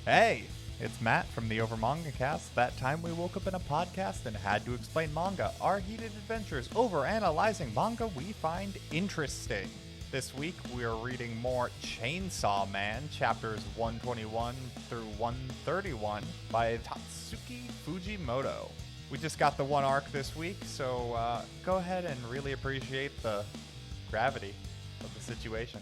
Hey, it's Matt from the Over Manga Cast. That time we woke up in a podcast and had to explain manga. Our heated adventures over analyzing manga we find interesting. This week we are reading more Chainsaw Man, chapters 121 through 131 by Tatsuki Fujimoto. We just got the one arc this week, so go ahead and really appreciate the gravity of the situation.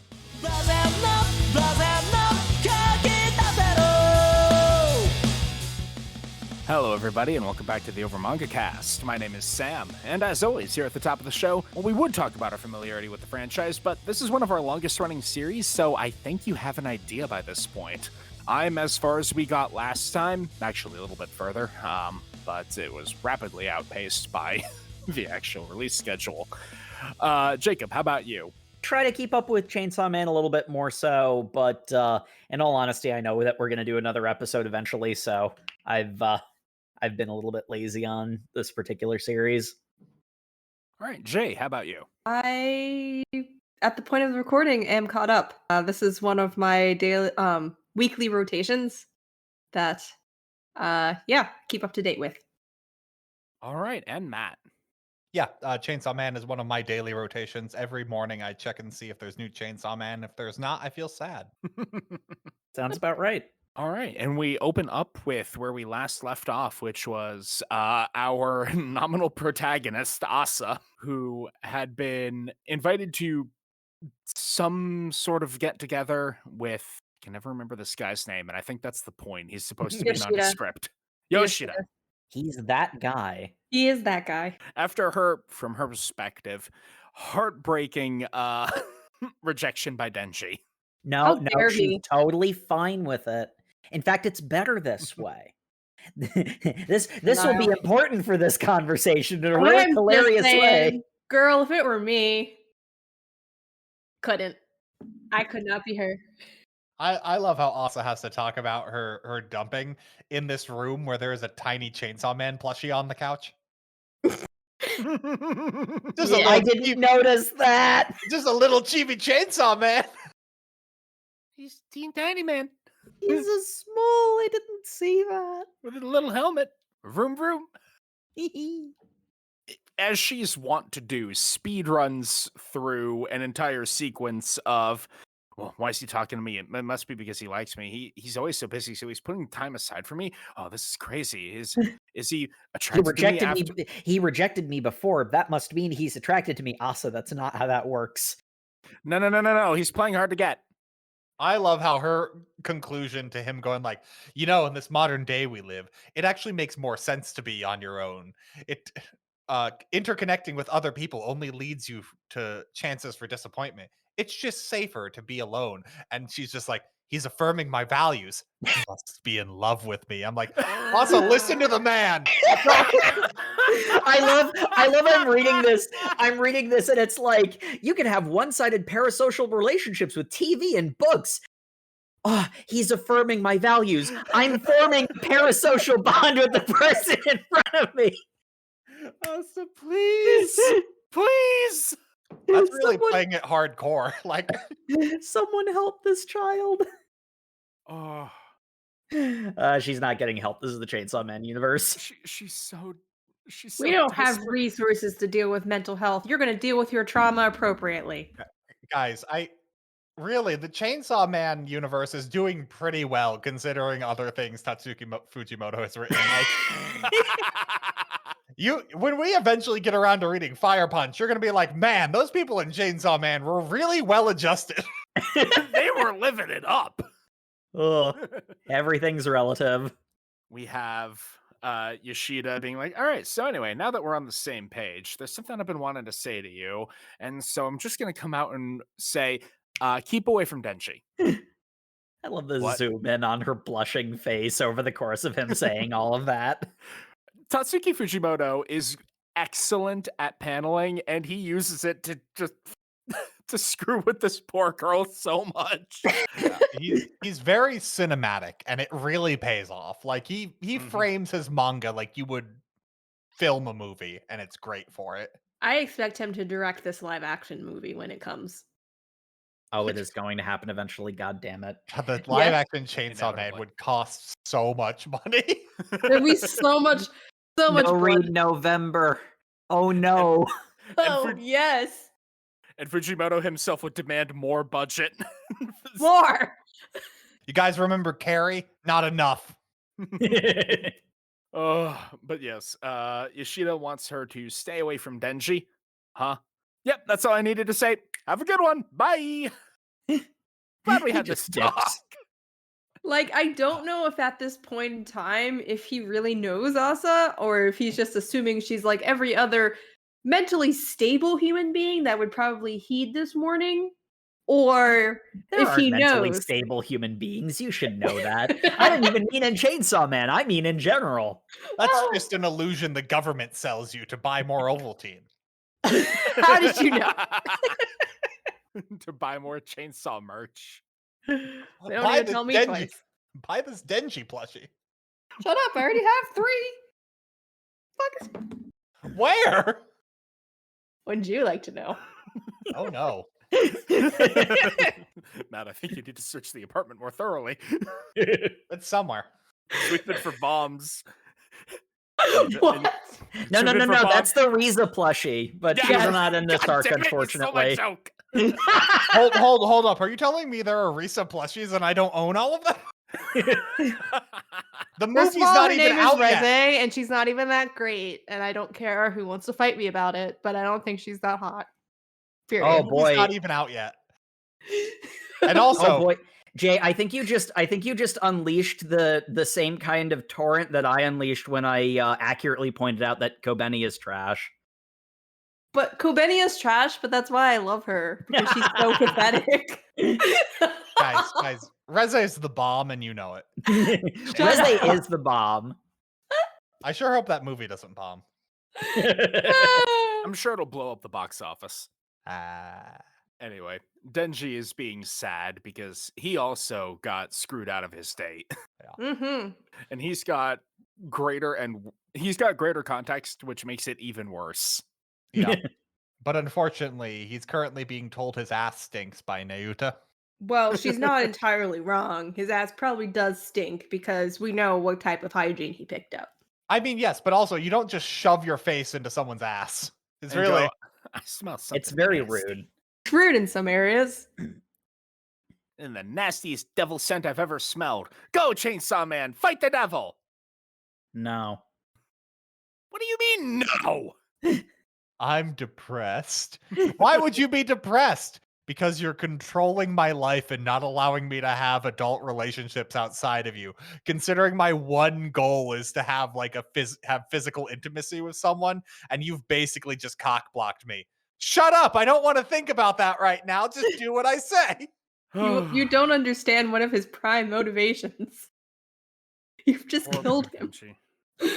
Hello everybody and welcome back to the Over Manga Cast. My name is Sam, and as always here at the top of the show, well, we would talk about our familiarity with the franchise, but this is one of our longest running series, so I think you have an idea by this point. I'm as far as we got last time, actually a little bit further, but it was rapidly outpaced by the actual release schedule. Jacob, how about you? Try to keep up with Chainsaw Man a little bit more so, but in all honesty, I know that we're going to do another episode eventually, so I've been a little bit lazy on this particular series. All right, Jay, how about you? I, at the point of the recording, am caught up. This is one of my daily, weekly rotations that, keep up to date with. All right, and Matt. Yeah, Chainsaw Man is one of my daily rotations. Every morning I check and see if there's new Chainsaw Man. If there's not, I feel sad. Sounds about right. All right, and we open up with where we last left off, which was our nominal protagonist, Asa, who had been invited to some sort of get-together with, I can never remember this guy's name, and I think that's the point. He's supposed to be Yoshida. nondescript. Yoshida. He's that guy. He is that guy. After her, from her perspective, heartbreaking rejection by Denji. No, dare she's he. totally fine with it. In fact, it's better this way. This will be important for this conversation in a really I'm hilarious just saying, way. girl, if it were me, I could not be her. I love how Asa has to talk about her dumping in this room where there is a tiny Chainsaw Man plushie on the couch. I didn't notice that. Just a little chibi Chainsaw Man. He's teeny tiny man. He's a small. I didn't see that. With a little helmet. Vroom vroom. As she's wont to do, speed runs through an entire sequence of, well, why is he talking to me? It must be because he likes me. He's always so busy, so he's putting time aside for me. Oh, this is crazy. Is he attracted to me after? He rejected me before. That must mean he's attracted to me. Asa, that's not how that works. No. He's playing hard to get. I love how her conclusion to him going like, in this modern day we live, it actually makes more sense to be on your own. It interconnecting with other people only leads you to chances for disappointment. It's just safer to be alone. And she's just like, he's affirming my values. He must be in love with me. I'm like, also listen to the man. I love I'm reading this and it's like, you can have one-sided parasocial relationships with TV and books. Oh, he's affirming my values. I'm forming a parasocial bond with the person in front of me. Asa, please. Please. That's really playing it hardcore. Like, someone help this child. Oh. She's not getting help. This is the Chainsaw Man universe. She's so We don't have resources to deal with mental health. You're going to deal with your trauma appropriately. Guys, the Chainsaw Man universe is doing pretty well considering other things Tatsuki Fujimoto has written. When we eventually get around to reading Fire Punch, you're going to be like, man, those people in Chainsaw Man were really well adjusted. They were living it up. Everything's relative. We have Yoshida being like, all right, so anyway, now that we're on the same page, there's something I've been wanting to say to you. And so I'm just going to come out and say, keep away from Denji. I love the zoom in on her blushing face over the course of him saying all of that. Tatsuki Fujimoto is excellent at paneling, and he uses it to just to screw with this poor girl so much. Yeah, he's very cinematic, and it really pays off. Like he frames his manga like you would film a movie, and it's great for it. I expect him to direct this live action movie when it comes. Oh, it is going to happen eventually. God damn it! The live Yes. action Chainsaw Man Inevitably. would cost so much money. There'd be so much No blood. read November. Oh no. Oh, yes. And Fujimoto himself would demand more budget. More. You guys remember Carrie? Not enough. But yes, Yoshida wants her to stay away from Denji. Huh? Yep, that's all I needed to say. Have a good one. Bye. Glad we He had this just talk. dips. Like, I don't know if at this point in time, if he really knows Asa, or if he's just assuming she's like every other mentally stable human being that would probably heed this warning, or There if aren't he mentally knows. stable human beings. You should know that. I didn't even mean in Chainsaw Man. I mean in general. That's Oh. just an illusion the government sells you to buy more Ovaltine. How did you know? To buy more chainsaw merch. They don't Buy even this tell me Denji- twice. Buy this Denji plushie. Shut up! I already have 3. Fuck. Where? Wouldn't you like to know? Oh no. Matt, I think you need to search the apartment more thoroughly. It's somewhere. Sweep it for bombs. What? No, Submit for Bob. that's the Riza plushie, but she's Yes. not in this God arc, damn it, you stole my unfortunately. joke. Hold up. Are you telling me there are Risa plushies and I don't own all of them? The movie's First of all, not her even name out is yet. Reze, and she's not even that great. And I don't care who wants to fight me about it, but I don't think she's that hot. Period. Oh, The movie's boy. not even out yet. And also, Oh boy, Jay, I think you just unleashed the same kind of torrent that I unleashed when I accurately pointed out that Kobeni is trash. But Kobeni is trash, but that's why I love her, because she's so pathetic. guys, Reza is the bomb and you know it. Reze is the bomb. I sure hope that movie doesn't bomb. I'm sure it'll blow up the box office. Ah. Anyway, Denji is being sad because he also got screwed out of his state. Mm-hmm. And he's got greater context, which makes it even worse. Yeah. But unfortunately, he's currently being told his ass stinks by Nayuta. Well, she's not entirely wrong. His ass probably does stink because we know what type of hygiene he picked up. I mean, yes, but also you don't just shove your face into someone's ass. It's And really go, I smell something. It's very nasty." rude. It's rude in some areas. And the nastiest devil scent I've ever smelled. Go, Chainsaw Man, fight the devil. No. What do you mean, no? I'm depressed. Why would you be depressed? Because you're controlling my life and not allowing me to have adult relationships outside of you. Considering my one goal is to have like have physical intimacy with someone, and you've basically just cock blocked me. Shut up! I don't want to think about that right now. Just do what I say. You don't understand one of his prime motivations. You've just killed him. Denji.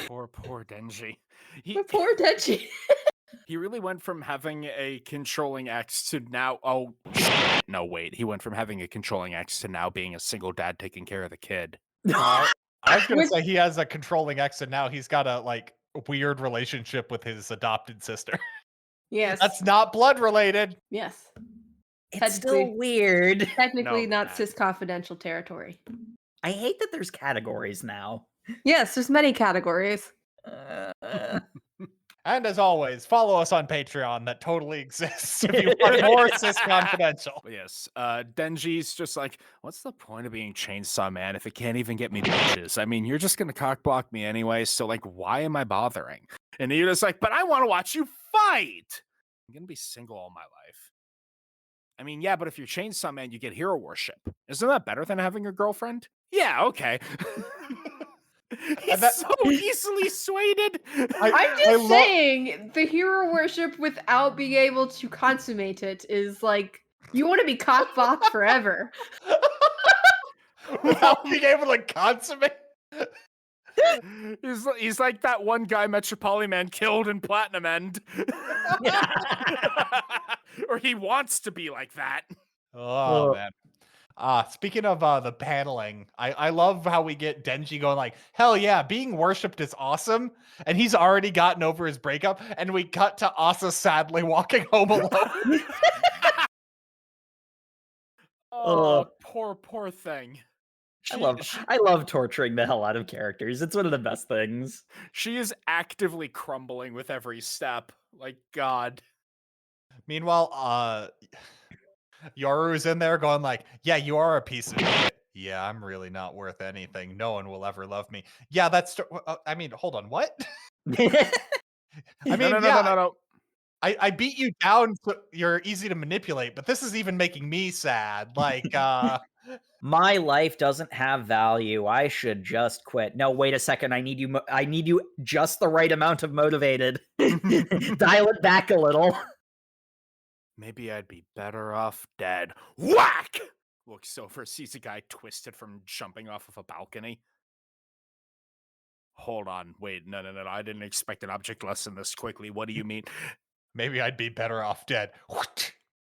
Poor Denji. But poor Denji. He really went from having a controlling ex to now. Oh, no, wait. He went from having a controlling ex to now being a single dad taking care of the kid. I was gonna say he has a controlling ex, and now he's got a like weird relationship with his adopted sister. Yes. That's not blood related. Yes. It's still Technically- weird. Technically No, not Matt. cis confidential territory. I hate that there's categories now. Yes, there's many categories. And as always, follow us on Patreon. That totally exists. If you want more cis confidential. But yes, Denji's just like, what's the point of being Chainsaw Man if it can't even get me bitches? I mean, you're just gonna cock block me anyway, so like, why am I bothering? And you're just like, but I want to watch you fight. I'm gonna be single all my life. I mean, yeah, but if you're Chainsaw Man, you get hero worship. Isn't that better than having a girlfriend? Yeah, okay. He's that- so easily swayed. I'm just saying, the hero worship without being able to consummate it is like, you want to be cockblocked forever. Without being able to consummate. He's like that one guy Metropoliman killed in Platinum End. Or he wants to be like that. Oh, man. Speaking of the paneling, I love how we get Denji going like, hell yeah, being worshipped is awesome. And he's already gotten over his breakup. And we cut to Asa sadly walking home alone. Oh, poor thing. I She, love she I love torturing the hell out of characters. It's one of the best things. she is actively crumbling with every step. Like, God. Meanwhile, Yoru's in there going like, "Yeah, you are a piece of shit. Yeah, I'm really not worth anything. No one will ever love me. Yeah, I mean, hold on, what? I No, mean, no, no, yeah, no, no, no. I beat you down so you're easy to manipulate, but this is even making me sad. Like, My life doesn't have value. I should just quit. No, wait a second. I need you just the right amount of motivated. Dial it back a little. Maybe I'd be better off dead. Whack! Looks over, sees a guy twisted from jumping off of a balcony. Hold on, wait, no, I didn't expect an object lesson this quickly. What do you mean? maybe I'd be better off dead.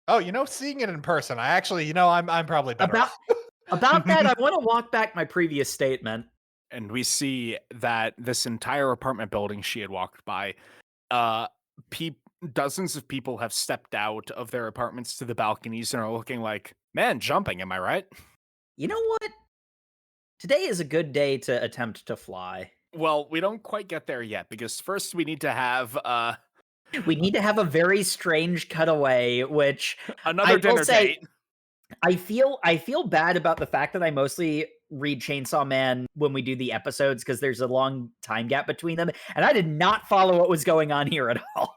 Oh, seeing it in person, I'm probably better About off. about that, I want to walk back my previous statement. And we see that this entire apartment building she had walked by, uh, dozens of people have stepped out of their apartments to the balconies and are looking like, man, jumping, am I right? You know what? Today is a good day to attempt to fly. Well, we don't quite get there yet, because first we need to have, We need to have a very strange cutaway, which another I will dinner say, date. I feel bad about the fact that I mostly read Chainsaw Man when we do the episodes because there's a long time gap between them, and I did not follow what was going on here at all.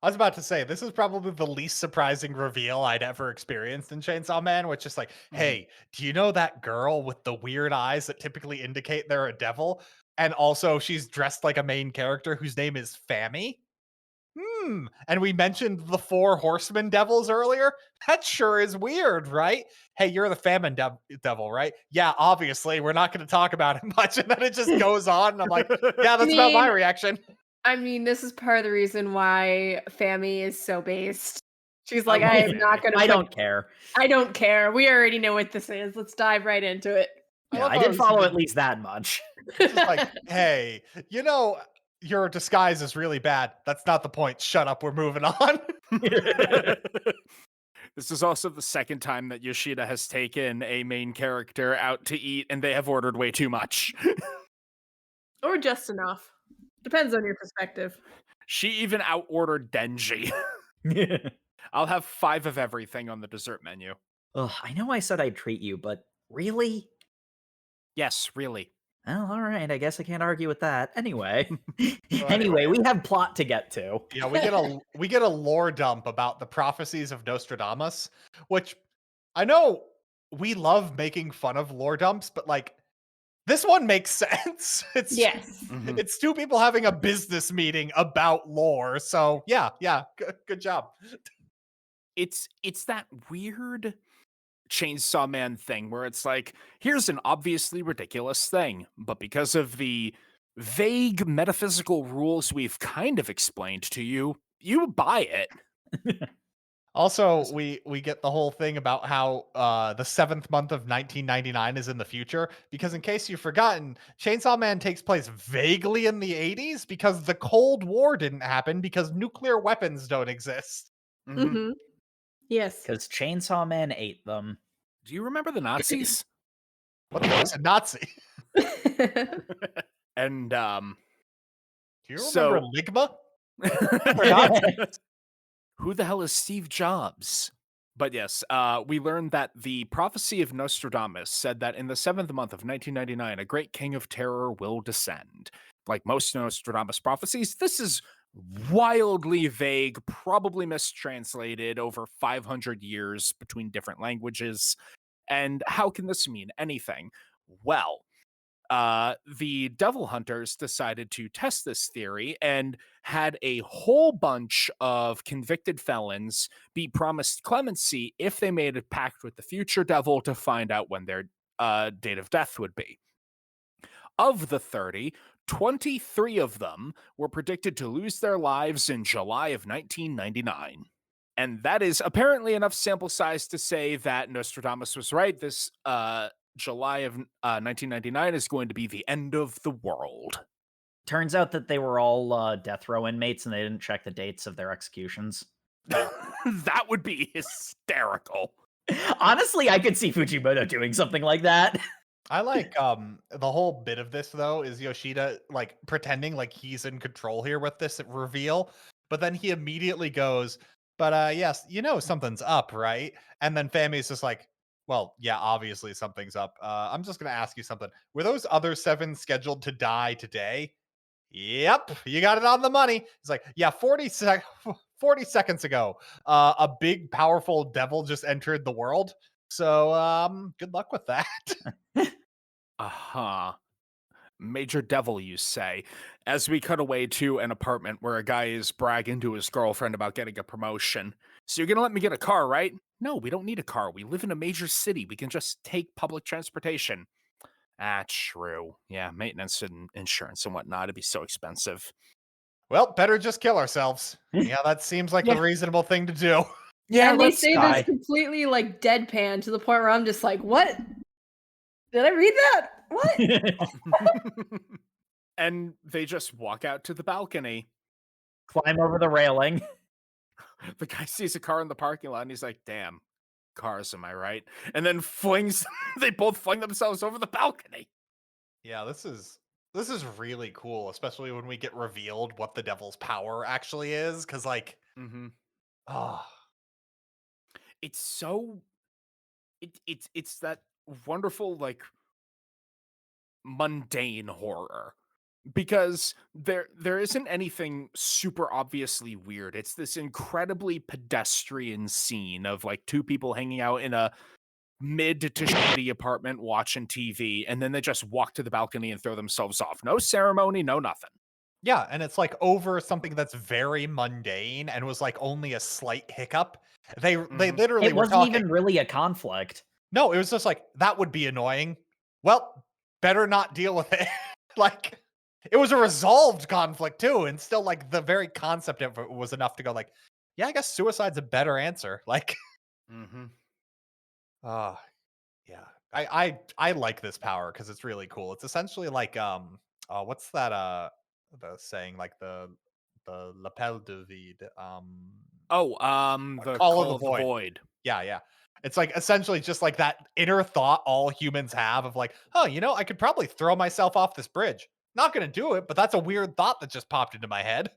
I was about to say, this is probably the least surprising reveal I'd ever experienced in Chainsaw Man, which is like, hey, do you know that girl with the weird eyes that typically indicate they're a devil? And also she's dressed like a main character whose name is Fammy? And we mentioned the four horsemen devils earlier. That sure is weird, right? Hey, you're the famine devil, right? Yeah, obviously. We're not going to talk about it much. And then it just goes on. And I'm like, yeah, that's about my reaction. I mean, this is part of the reason why Fammy is so based. She's like, love I am Fammy. not going to. I don't care. I don't care. We already know what this is. Let's dive right into it. Yeah, I did follow at least that much. Just like, hey, your disguise is really bad. That's not the point. Shut up. We're moving on. This is also the second time that Yoshida has taken a main character out to eat, and they have ordered way too much. Or just enough. Depends on your perspective. She even out-ordered Denji. I'll have 5 of everything on the dessert menu. Ugh, I know I said I'd treat you, but really? Yes, really. Well, all right. I guess I can't argue with that. Anyway, anyway. we have plot to get to. Yeah, we get a lore dump about the prophecies of Nostradamus, which I know we love making fun of lore dumps, but like this one makes sense. It's two people having a business meeting about lore. So yeah, good job. It's that weird Chainsaw Man thing where it's like, here's an obviously ridiculous thing, but because of the vague metaphysical rules we've kind of explained to you, you buy it. Also, we get the whole thing about how the 7th month of 1999 is in the future, because in case you've forgotten, Chainsaw Man takes place vaguely in the 80s because the Cold War didn't happen because nuclear weapons don't exist. Mm-hmm. Yes. Because Chainsaw Man ate them. Do you remember the Nazis? What the fuck's a Nazi? And do you remember Ligma? Who the hell is Steve Jobs? But yes, we learned that the prophecy of Nostradamus said that in the 7th month of 1999, a great king of terror will descend. Like most Nostradamus prophecies, this is wildly vague, probably mistranslated over 500 years between different languages. And how can this mean anything? Well, the Devil Hunters decided to test this theory and had a whole bunch of convicted felons be promised clemency if they made a pact with the future devil to find out when their date of death would be. Of the 30, 23 of them were predicted to lose their lives in July of 1999. And that is apparently enough sample size to say that Nostradamus was right. This July of 1999 is going to be the end of the world. Turns out that they were all death row inmates and they didn't check the dates of their executions. That would be hysterical. Honestly, I could see Fujimoto doing something like that. I like the whole bit of this though is Yoshida like pretending like he's in control here with this reveal, but then he immediately goes, "But yes, you know something's up, right?" And then Fami's just like, "Well, yeah, obviously something's up. I'm just gonna ask you something. Were those other seven scheduled to die today?" Yep, you got it on the money. It's like, yeah, 40 seconds ago, a big, powerful devil just entered the world. So, good luck with that. Uh-huh. Major devil, you say, as we cut away to an apartment where a guy is bragging to his girlfriend about getting a promotion. So you're gonna let me get a car, right? No, we don't need a car. We live in a major city. We can just take public transportation. Ah, true. Yeah, maintenance and insurance and whatnot. It'd be so expensive. Well, better just kill ourselves. Yeah, that seems like Yeah. the reasonable thing to do. Yeah, and they let's say die. this completely like deadpan to the point where I'm just like, what? Did I read that? What? And they just walk out to the balcony. Climb over the railing. The guy sees a car in the parking lot and he's like, damn, cars, am I right? And then flings, they both fling themselves over the balcony. Yeah, this is really cool, especially when we get revealed what the devil's power actually is. Because, like, Mm-hmm. oh, It's so, it's that wonderful, like, mundane horror. Because there isn't anything super obviously weird. It's this incredibly pedestrian scene of like two people hanging out in a mid to shitty apartment watching TV, and then they just walk to the balcony and throw themselves off. No ceremony, no nothing. yeah, and it's like over something that's very mundane and was like only a slight hiccup. They Mhm. literally It were wasn't talking. even really a conflict. No, it was just like, that would be annoying. Well, better not deal with it. Like, it was a resolved conflict too, and still, like, the very concept of it was enough to go like, yeah, I guess suicide's a better answer. Like, Mhm. ah, yeah. I like this power because it's really cool. It's essentially like, what's that, the saying, like the lapel de vide, Oh, the call of Call the of the void. Void. Yeah, yeah. It's like essentially just like that inner thought all humans have of like, oh, you know, I could probably throw myself off this bridge. Not gonna do it, but that's a weird thought that just popped into my head.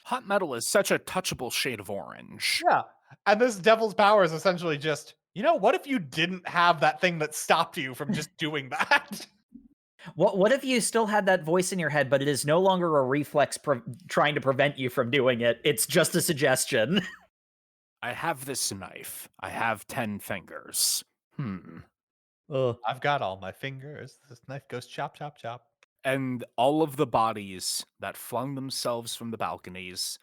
Hot metal is such a touchable shade of orange. Yeah. And this devil's power is essentially just, you know, what if you didn't have that thing that stopped you from just doing that? What if you still had that voice in your head, but it is no longer a reflex trying to prevent you from doing it? It's just a suggestion. I have this knife. I have 10 fingers. Ugh. I've got all my fingers. This knife goes chop, chop, chop. And all of the bodies that flung themselves from the balconies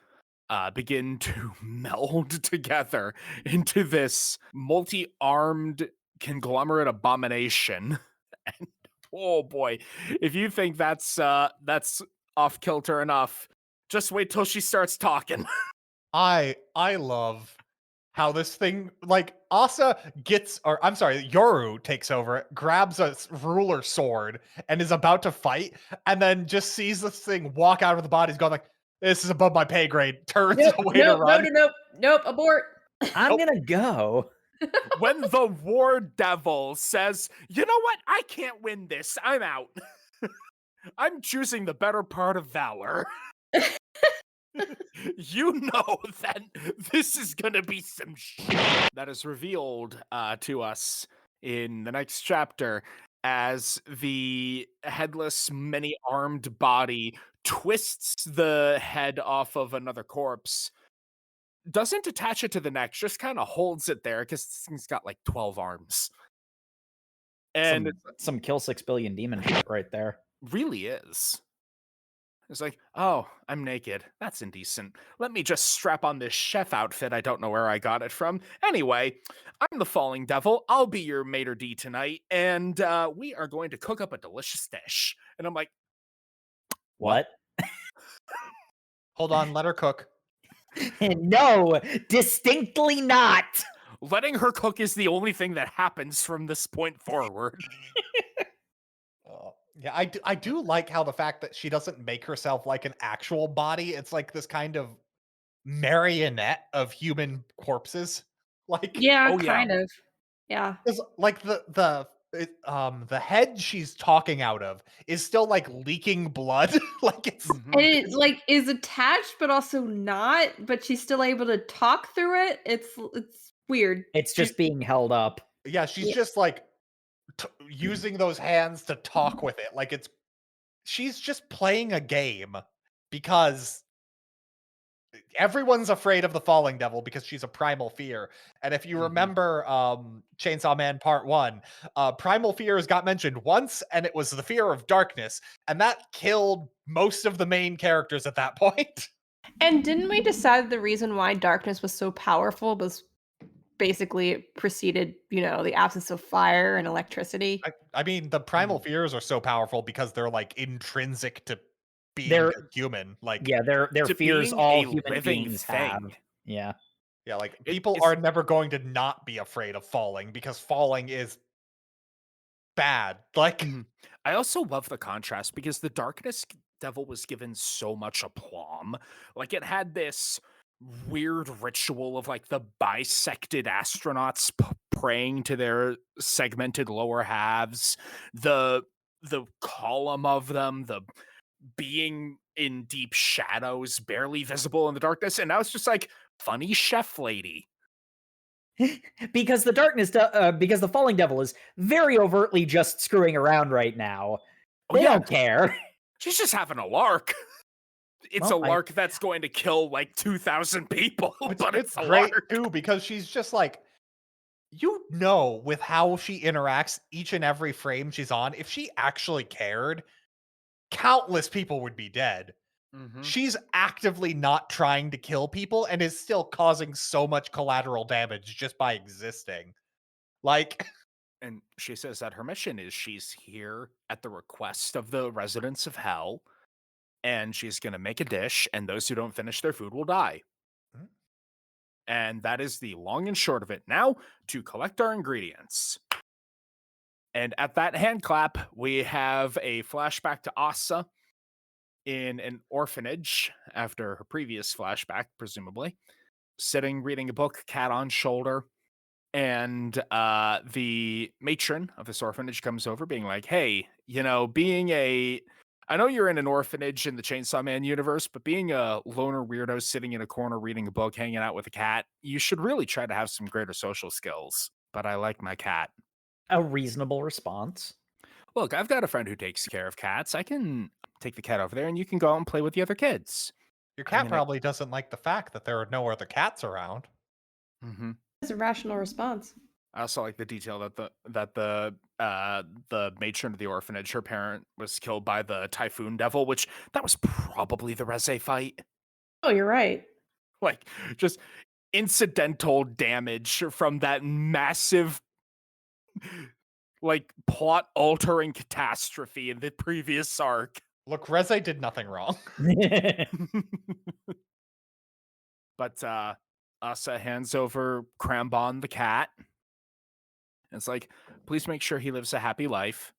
begin to meld together into this multi-armed conglomerate abomination. And oh boy, if you think that's off kilter enough, just wait till she starts talking. I love how this thing, like, Asa gets, or I'm sorry, Yoru takes over it, grabs a ruler sword and is about to fight, and then just sees this thing walk out of the bodies, going like, "This is above my pay grade." Turns Nope, away to nope, no, run. no, nope, nope, abort. I'm Nope. gonna go. When the war devil says, "You know what? I can't win this. I'm out." I'm choosing the better part of valor. You know that this is gonna be some shit that is revealed to us in the next chapter as the headless, many-armed body twists the head off of another corpse. Doesn't attach it to the neck, just kind of holds it there because this thing's got like 12 arms. And Some kill 6 billion demon shit right there. it really is. It's like, oh, I'm naked. That's indecent. Let me just strap on this chef outfit. I don't know where I got it from. Anyway, I'm the Falling Devil. I'll be your maitre d' tonight, and we are going to cook up a delicious dish. And I'm like, What? Hold on, let her cook. No, distinctly not. letting her cook is the only thing that happens from this point forward. Yeah, I do like how the fact that she doesn't make herself like an actual body. It's like this kind of marionette of human corpses. Like, Yeah, Oh, yeah. kind of. Yeah. Because like the head she's talking out of is still like leaking blood. Like And Mhm. it, like, is attached, but also not, but she's still able to talk through it. It's weird. It's she's just being held up. yeah, she's Yeah. just like using those hands to talk with it. Like she's just playing a game because everyone's afraid of the falling devil because she's a primal fear. And if you Mhm. remember Chainsaw Man Part 1, primal fears got mentioned once and it was the fear of darkness, and that killed most of the main characters at that point. And didn't we decide the reason why darkness was so powerful was basically it preceded, the absence of fire and electricity? I mean, the primal Mhm. fears are so powerful because they're like intrinsic to being They're a human. Like, yeah, they're To fears being all a human living beings have. thing. Yeah. yeah, like people It's are never going to not be afraid of falling because falling is bad. Like, Mhm. I also love the contrast because the Darkness Devil was given so much aplomb. Like it had this weird ritual of like the bisected astronauts praying to their segmented lower halves, the column of them, the being in deep shadows, barely visible in the darkness, and now it's just like funny chef lady. Because because the falling devil is very overtly just screwing around right now. Oh They yeah, don't care. she's just having a lark. It's a Well, I lark that's going to kill like 2,000 people, but it's it's a great lark. too because she's just like, with how she interacts each and every frame she's on, if she actually cared, countless people would be dead. Hmm. She's actively not trying to kill people and is still causing so much collateral damage just by existing. Like, And she says that her mission is she's here at the request of the residents of hell, and she's going to make a dish, and those who don't finish their food will die. Mhm. And that is the long and short of it. Now, to collect our ingredients. And at that hand clap, we have a flashback to Asa in an orphanage after her previous flashback, presumably, sitting reading a book, cat on shoulder. And the matron of this orphanage comes over, being like, "Hey, I know you're in an orphanage in the Chainsaw Man universe, but being a loner weirdo sitting in a corner reading a book, hanging out with a cat, you should really try to have some greater social skills. But I like my cat. a reasonable response. Look, I've got a friend who takes care of cats. I can take the cat over there, and you can go out and play with the other kids." your I cat mean, I. probably doesn't like the fact that there are no other cats around. Mhm. It's a rational response. I also like the detail that the matron of the orphanage, her parent was killed by the typhoon devil, which that was probably the Reze fight. Oh, you're right. Like just incidental damage from that massive like plot altering catastrophe in the previous arc. Look, Reze did nothing wrong. But Asa hands over Crambon the cat. And it's like, please make sure he lives a happy life.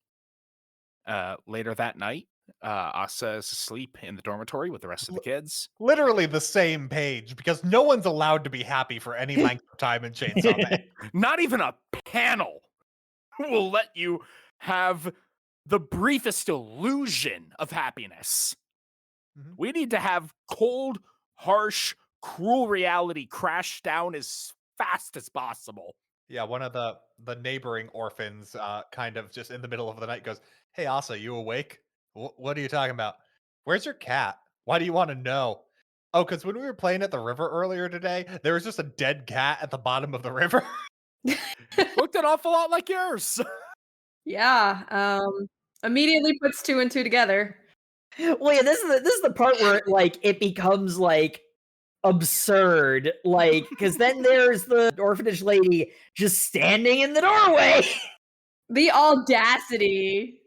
Later that night, Asa is asleep in the dormitory with the rest of the kids. Literally the same page because no one's allowed to be happy for any length of time in Chainsaw Man. Not even a panel will let you have the briefest illusion of happiness. Mhm. We need to have cold, harsh, cruel reality crash down as fast as possible. Yeah, one of the neighboring orphans, kind of just in the middle of the night goes, "Hey, Asa, you awake? What are you talking about? Where's your cat? Why do you want to know?" Oh, because when we were playing at the river earlier today, there was just a dead cat at the bottom of the river. Looked an awful lot like yours. Yeah, immediately puts two and two together. Well, yeah, this is the part where it becomes absurd, because then there's the orphanage lady just standing in the doorway. The audacity.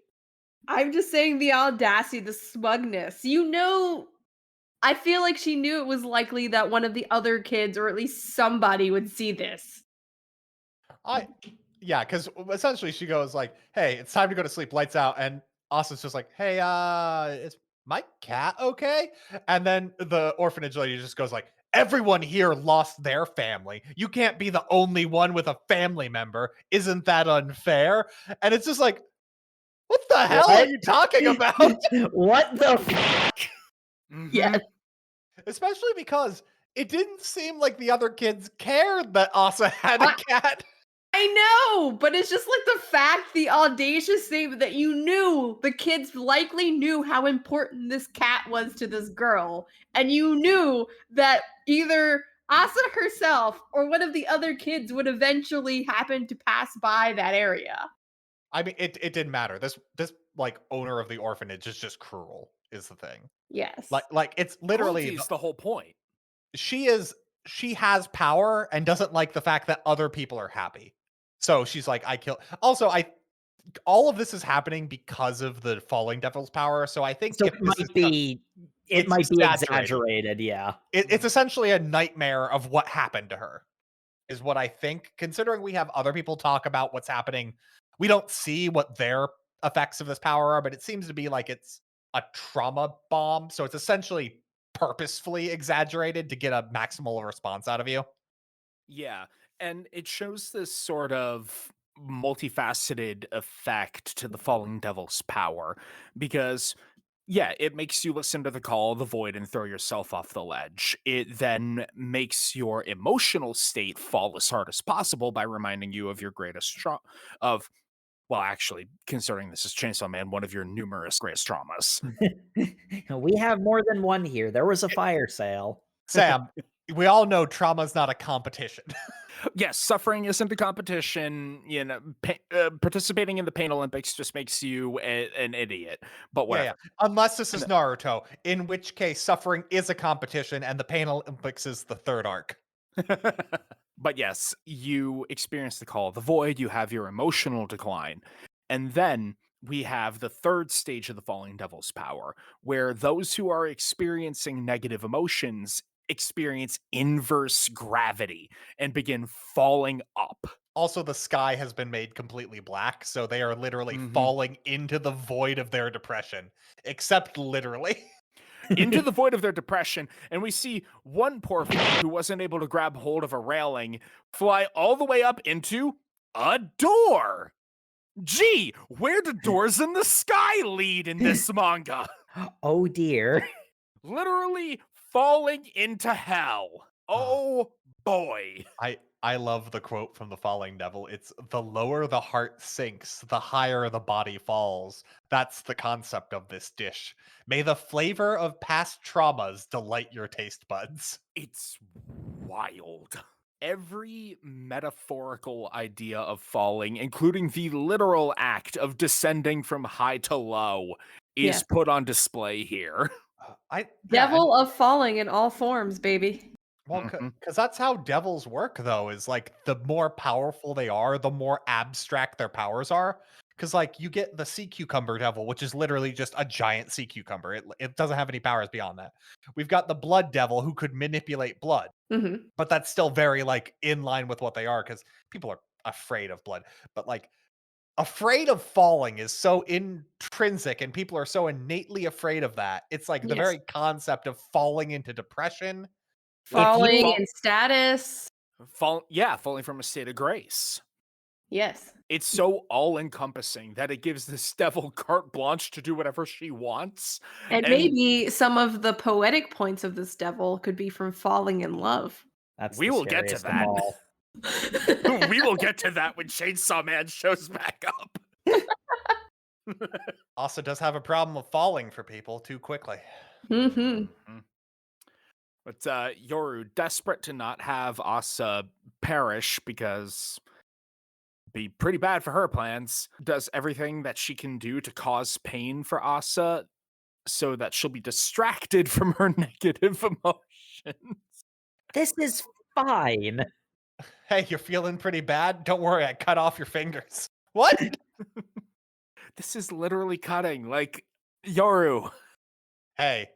I'm just saying the audacity, the smugness. I feel like she knew it was likely that one of the other kids, or at least somebody, would see this. I, yeah, because essentially she goes like, "Hey, it's time to go to sleep. Lights out." And Asa's just like, "Hey, is my cat okay?" And then the orphanage lady just goes like, everyone here lost their family. You can't be the only one with a family member. Isn't that unfair? And it's just like, what the hell are What? you talking about? What the fuck? Mhm. Yes. Especially because it didn't seem like the other kids cared that Asa had a cat. I know, but it's just like the audacious statement that you knew the kids likely knew how important this cat was to this girl. And you knew that either Asa herself or one of the other kids would eventually happen to pass by that area. I mean, it didn't matter. This like owner of the orphanage is just cruel, is the thing. Yes. Like it's literally Cruelty is the whole point. she has power and doesn't like the fact that other people are happy. So she's like, I kill. Also, all of this is happening because of the falling devil's power. So I think So if it this is might be it's exaggerated, yeah. it's essentially a nightmare of what happened to her, is what I think. Considering we have other people talk about what's happening, we don't see what their effects of this power are, but it seems to be like it's a trauma bomb. So it's essentially purposefully exaggerated to get a maximal response out of you. Yeah, and it shows this sort of multifaceted effect to the falling devil's power because yeah, it makes you listen to the call of the void and throw yourself off the ledge. It then makes your emotional state fall as hard as possible by reminding you of your greatest well, actually, considering this is Chainsaw Man, one of your numerous greatest traumas. We have more than one here. There was a fire sale. Sam, we all know trauma's not a competition. Yes, suffering isn't a competition. You know, participating in the Pain Olympics just makes you an idiot. But whatever. Yeah. Unless this is Naruto, in which case suffering is a competition and the Pain Olympics is the third arc. But yes, you experience the call of the void, you have your emotional decline. And then we have the third stage of the falling devil's power, where those who are experiencing negative emotions experience inverse gravity and begin falling up. Also, the sky has been made completely black, so they are literally Mhm. falling into the void of their depression. Except literally. Into the void of their depression, and we see one poor fool who wasn't able to grab hold of a railing fly all the way up into a door. Gee, where do doors in the sky lead in this manga? Oh dear. Literally falling into hell. Oh boy. I love the quote from the Falling Devil. It's the lower the heart sinks, the higher the body falls. That's the concept of this dish. May the flavor of past traumas delight your taste buds. It's wild. Every metaphorical idea of falling, including the literal act of descending from high to low, is put on display here. Devil of falling in all forms, baby. Well, because that's how devils work, though, is like the more powerful they are, the more abstract their powers are. Because, like, you get the sea cucumber devil, which is literally just a giant sea cucumber. It doesn't have any powers beyond that. We've got the blood devil who could manipulate blood, but that's still very, like, in line with what they are because people are afraid of blood. But, like, afraid of falling is so intrinsic and people are so innately afraid of that. It's like the very concept of falling into depression. Falling in status. Falling from a state of grace. Yes. It's so all-encompassing that it gives this devil carte blanche to do whatever she wants. And maybe some of the poetic points of this devil could be from falling in love. We will get to that. We will get to that when Chainsaw Man shows back up. Also does have a problem of falling for people too quickly. But Yoru, desperate to not have Asa perish because it'd be pretty bad for her plans, does everything that she can do to cause pain for Asa so that she'll be distracted from her negative emotions. This is fine. Hey, you're feeling pretty bad? Don't worry, I cut off your fingers. What? This is literally cutting. Like, Yoru. Hey,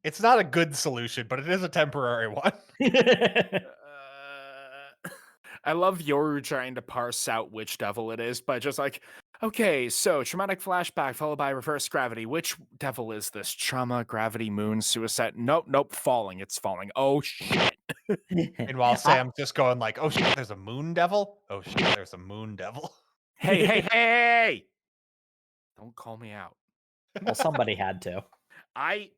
it's not a good solution, but it is a temporary one. I love Yoru trying to parse out which devil it is by just like, okay, so traumatic flashback followed by reverse gravity. Which devil is this? Trauma, gravity, moon, suicide? Nope, falling. It's falling. Oh, shit. Meanwhile, I- Sam's just going like, "Oh shit, there's a moon devil. Oh shit, there's a moon devil." Hey, hey, hey! Don't call me out. well, somebody had to. I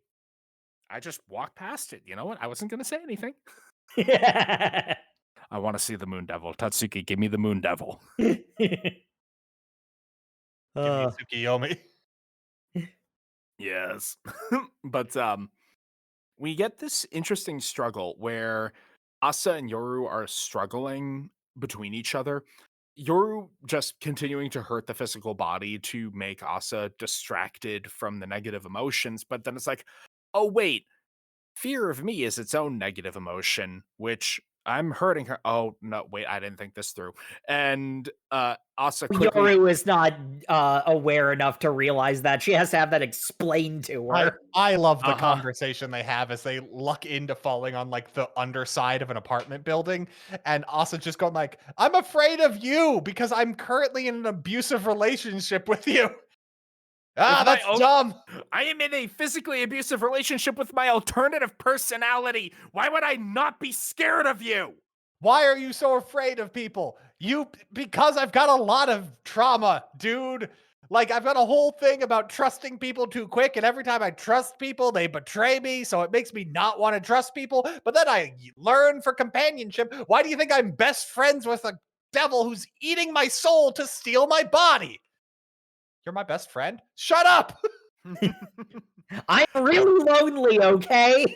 just walked past it. You know what? I wasn't gonna say anything. Yeah. I want to see the Moon Devil. Tatsuki, give me the Moon Devil. Give me Uh, Tsukiyomi. Yes. But we get this interesting struggle where Asa and Yoru are struggling between each other. Yoru just continuing to hurt the physical body to make Asa distracted from the negative emotions, but then it's like, oh wait, fear of me is its own negative emotion, which I'm hurting her. Oh no, wait, I didn't think this through. And Asa quickly Yoru is not aware enough to realize that. She has to have that explained to her. I love the Uh-huh. conversation they have as they luck into falling on like the underside of an apartment building, and Asa just going like, "I'm afraid of you because I'm currently in an abusive relationship with you." Ah, With my that's own- dumb. I am in a physically abusive relationship with my alternative personality. Why would I not be scared of you? Why are you so afraid of people? Because I've got a lot of trauma, dude. Like, I've got a whole thing about trusting people too quick, and every time I trust people, they betray me, so it makes me not want to trust people. But then I learn for companionship. Why do you think I'm best friends with a devil who's eating my soul to steal my body? You're my best friend? Shut up! I'm really lonely, okay?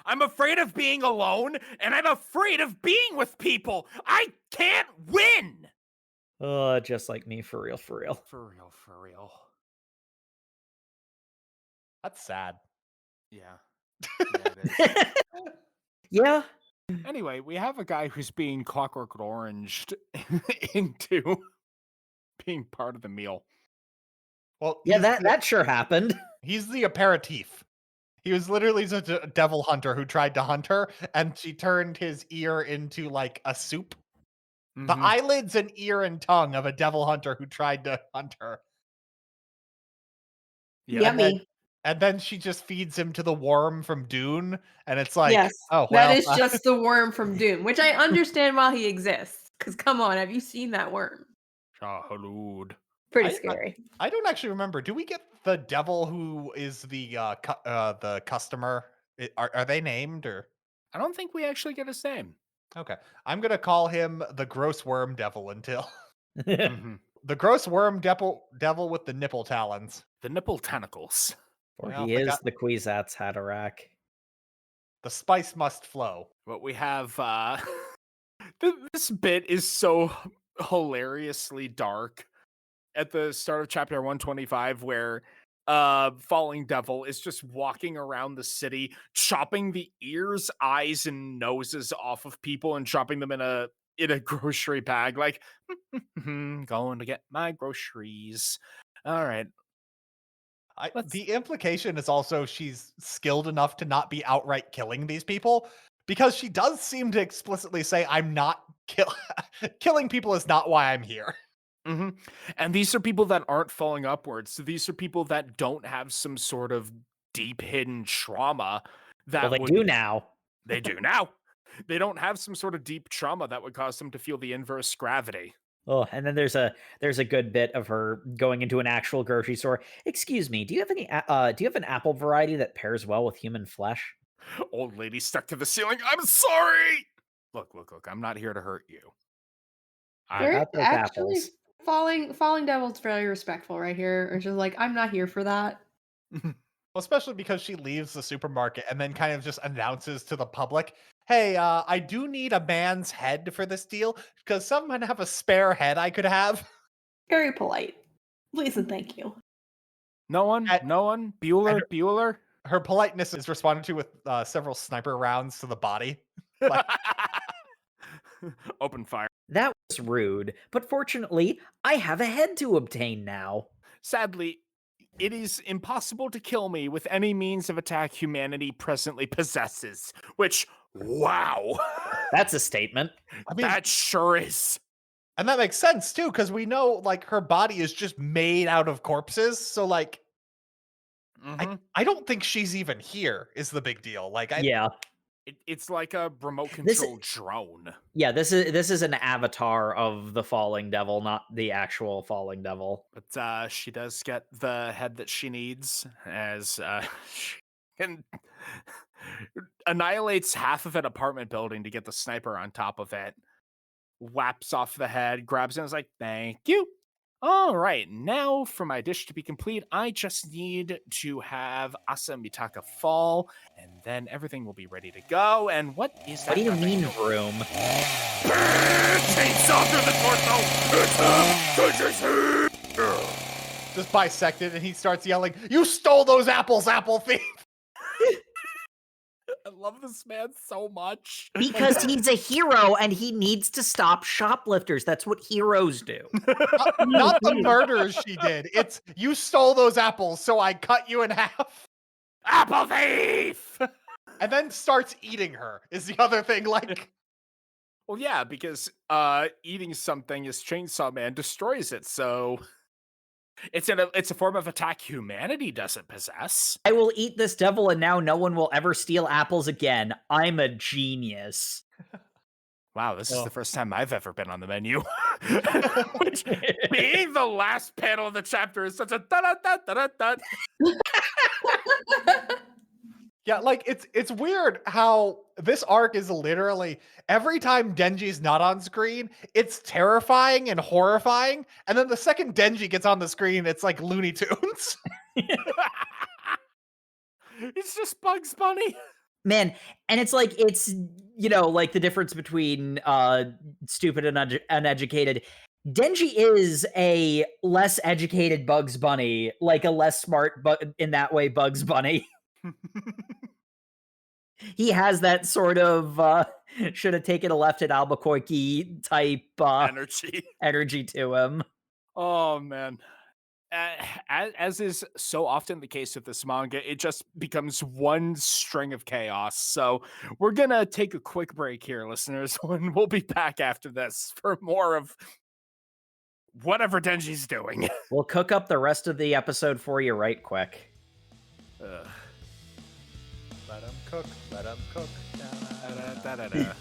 I'm afraid of being alone, and I'm afraid of being with people. I can't win. Just like me, for real, for real. For real, for real. That's sad. Yeah. Yeah, it is. Yeah. Anyway, we have a guy who's being clockwork oranged into being part of the meal. Well, Yeah, that sure happened. he's the aperitif. He was literally just a devil hunter who tried to hunt her, and she turned his ear into like a soup. The Mhm. eyelids and ear and tongue of a devil hunter who tried to hunt her. Yeah. Yummy. And then she just feeds him to the worm from Dune, and it's like, Yes. oh That well. is just the worm from Doom, which I understand while he exists. Because come on, have you seen that worm? Shahalood. Pretty I- scary. I don't actually remember. Do we get the devil who is the customer? Are they named or? I don't think we actually get his name. Okay, I'm gonna call him the gross worm devil until Mhm. the gross worm devil with the nipple talons. The nipple tentacles. For Well, he I is got- the Kwisatz Haderach. The spice must flow. What we have, this bit is so hilariously dark at the start of chapter 125, where Falling Devil is just walking around the city, chopping the ears, eyes, and noses off of people and chopping them in a grocery bag, like going to get my groceries. All right. Let's- The implication is also she's skilled enough to not be outright killing these people, because she does seem to explicitly say, "I'm not killing people is not why I'm here." Mhm. And these are people that aren't falling upwards. So these are people that don't have some sort of deep hidden trauma that Well, they would do now. They do now. They don't have some sort of deep trauma that would cause them to feel the inverse gravity. Oh, and then there's a good bit of her going into an actual grocery store. Excuse me, do you have do you have an apple variety that pairs well with human flesh? Old lady stuck to the ceiling. I'm sorry. Look, look, look. I'm not here to hurt you. They're got those actually apples. falling devil's very respectful right here. It's just like, I'm not here for that. Well, especially because she leaves the supermarket and then kind of just announces to the public, "Hey, I do need a man's head for this deal. Does someone have a spare head I could have?" Very polite. Please and thank you. No one? At- No one? Bueller? Bueller? Her politeness is responded to with several sniper rounds to the body. Like- Open fire. That was rude, but fortunately, I have a head to obtain now. Sadly, it is impossible to kill me with any means of attack humanity presently possesses. Which, wow. That's a statement. I mean, That sure is. and that makes sense too, because we know like her body is just made out of corpses. So like, Mhm. I don't think she's even here is the big deal. Like, Yeah. It's like a remote control drone. Yeah, this is an avatar of the falling devil, not the actual falling devil. But she does get the head that she needs as she can annihilates half of an apartment building to get the sniper on top of it. Whaps off the head, grabs it, and is like, "Thank you." All right, now for my dish to be complete, I just need to have Asa and Mitaka fall, and then everything will be ready to go. And what is that? What do you nothing? mean, room? Chainsaw through the torso! Just bisected, and he starts yelling, "You stole those apples, apple thief!" I love this man so much. Because he's a hero and he needs to stop shoplifters. That's what heroes do. Not the murders she did. It's, "You stole those apples, so I cut you in half." Apple thief! And then starts eating her, is the other thing. Like, Well, yeah, because eating something as Chainsaw Man destroys it, so it's a form of attack humanity doesn't possess. I will eat this devil and now no one will ever steal apples again. I'm a genius. Wow, this is the first time I've ever been on the menu. Which, being the last panel of the chapter is such a da-da-da-da-da-da. yeah, like it's weird how this arc is literally every time Denji's not on screen, it's terrifying and horrifying, and then the second Denji gets on the screen, it's like Looney Tunes. It's just Bugs Bunny. Man, and it's like like the difference between stupid and uneducated. Denji is a less educated Bugs Bunny, like a less smart but in that way Bugs Bunny. He has that sort of should have taken a left at Albuquerque type energy to him. Oh man. As is so often the case with this manga, it just becomes one string of chaos. So we're gonna take a quick break here, listeners, and we'll be back after this for more of whatever Denji's doing. We'll cook up the rest of the episode for you right quick. Let him cook. Let him cook. Da-da-da-da-da.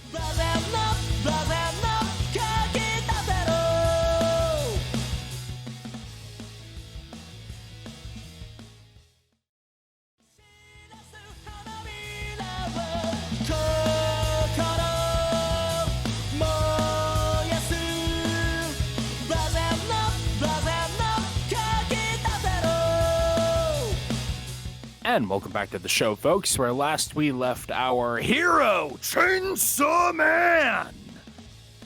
And welcome back to the show, folks, where last we left our hero, Chainsaw Man.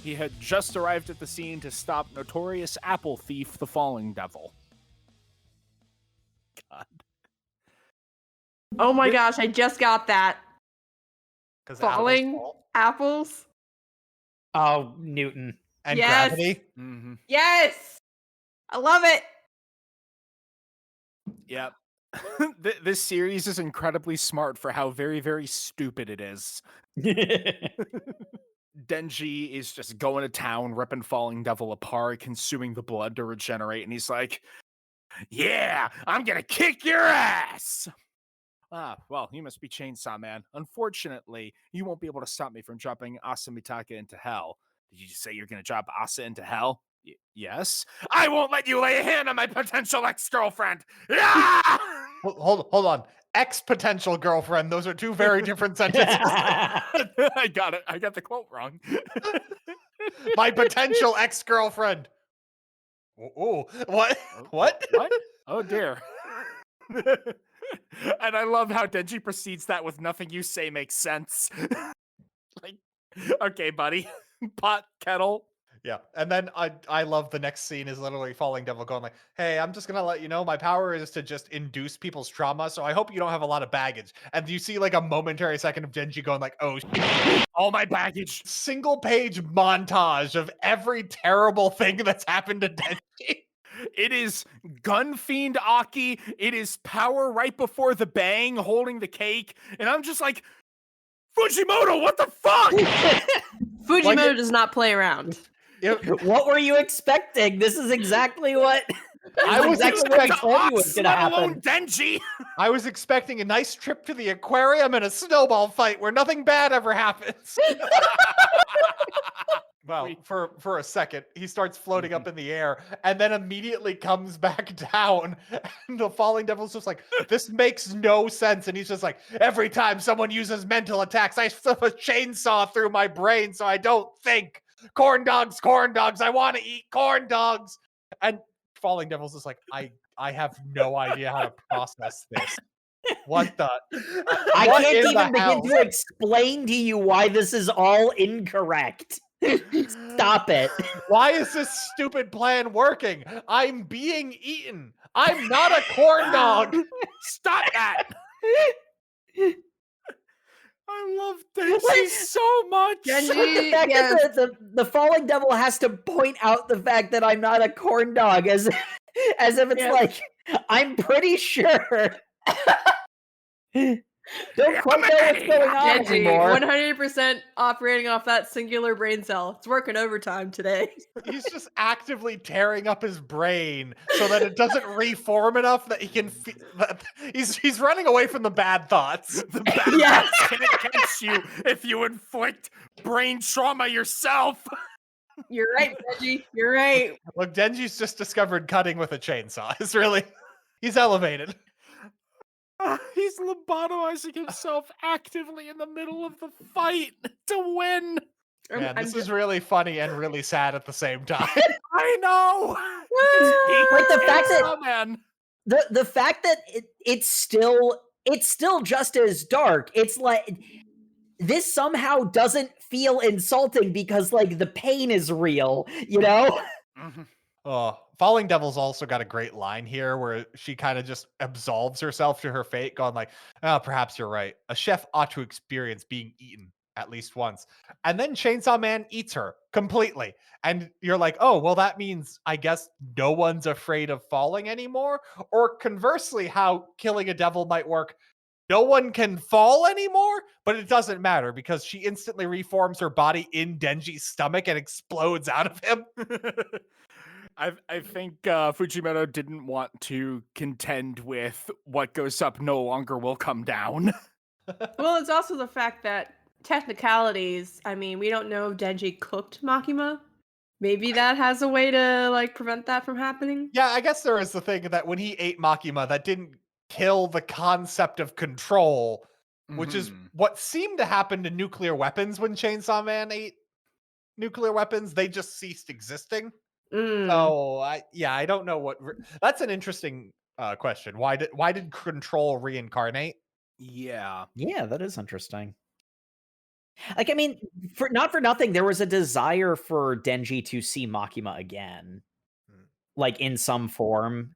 He had just arrived at the scene to stop notorious apple thief, the Falling Devil. God. Oh my gosh, I just got that. Falling Apples? Oh, Newton. And Yes. gravity. Mm-hmm. Yes! I love it! Yep. This series is incredibly smart for how very, very stupid it is. Denji is just going to town, ripping Falling Devil apart, consuming the blood to regenerate, and he's like, "Yeah, I'm gonna kick your ass!" Ah, well, you must be Chainsaw Man. Unfortunately, you won't be able to stop me from dropping Asa Mitaka into hell. Did you just say you're gonna drop Asa into hell? Yes? I won't let you lay a hand on my potential ex-girlfriend! Ah! Hold on. Ex-potential girlfriend. Those are two very different sentences. I got it. I got the quote wrong. My potential ex-girlfriend. Oh, what? What? What? Oh, dear. And I love how Denji precedes that with "nothing you say makes sense." Like, okay, buddy. Pot, kettle. Yeah, and then I love the next scene is literally Falling Devil going like, "Hey, I'm just gonna let you know my power is to just induce people's trauma, so I hope you don't have a lot of baggage." And you see like a momentary second of Genji going like, "Oh, All my baggage." single page montage of every terrible thing that's happened to Denji." It is Gun Fiend Aki. It is power right before the bang, holding the cake, and I'm just like, Fujimoto, what the fuck? Fujimoto does not play around. What were you expecting? This is exactly what I was exactly what I expecting, told you was gonna let alone happen. Denji. I was expecting a nice trip to the aquarium and a snowball fight where nothing bad ever happens. Well, for a second, he starts floating up in the air and then immediately comes back down. And the falling devil's just like, this makes no sense. And he's just like, every time someone uses mental attacks, I stuff a chainsaw through my brain so I don't think. Corn dogs, I want to eat corn dogs. And falling devil's just like, I have no idea how to process this. What the? I what can't in the even begin hell? to explain to you why this is all incorrect. Stop it. Why is this stupid plan working? I'm being eaten. I'm not a corn dog. Stop that. I love Denji so much. Denji, The fact yes. that the falling devil has to point out the fact that I'm not a corn dog as if it's Yes. like, I'm pretty sure. Don't quite know what's going on Denji, anymore. 100% operating off that singular brain cell. It's working overtime today. He's just actively tearing up his brain so that it doesn't reform enough that he can. He's running away from the bad thoughts. The bad Yes. thoughts can't catch you if you inflict brain trauma yourself. You're right, Denji. You're right. Look, Denji's just discovered cutting with a chainsaw. It's really, he's elevated. He's lobotomizing himself actively in the middle of the fight to win. Man, this is really funny and really sad at the same time. I know. Like the fact that Oh man. the fact that it's still just as dark. It's like this somehow doesn't feel insulting because like the pain is real, you know? Oh, Falling Devil's also got a great line here where she kind of just absolves herself to her fate, going like, oh, perhaps you're right. A chef ought to experience being eaten at least once. And then Chainsaw Man eats her completely. And you're like, oh, well, that means I guess no one's afraid of falling anymore. Or conversely, how killing a devil might work. No one can fall anymore, but it doesn't matter because she instantly reforms her body in Denji's stomach and explodes out of him. I think Fujimoto didn't want to contend with what goes up no longer will come down. Well, it's also the fact that technicalities, I mean, we don't know if Denji cooked Makima. Maybe that has a way to like prevent that from happening. Yeah, I guess there is the thing that when he ate Makima, that didn't kill the concept of control, which is what seemed to happen to nuclear weapons when Chainsaw Man ate nuclear weapons. They just ceased existing. So I don't know what. That's an interesting question. Why did control reincarnate? Yeah. Yeah, that is interesting. Like, I mean, not for nothing, there was a desire for Denji to see Makima again, like in some form.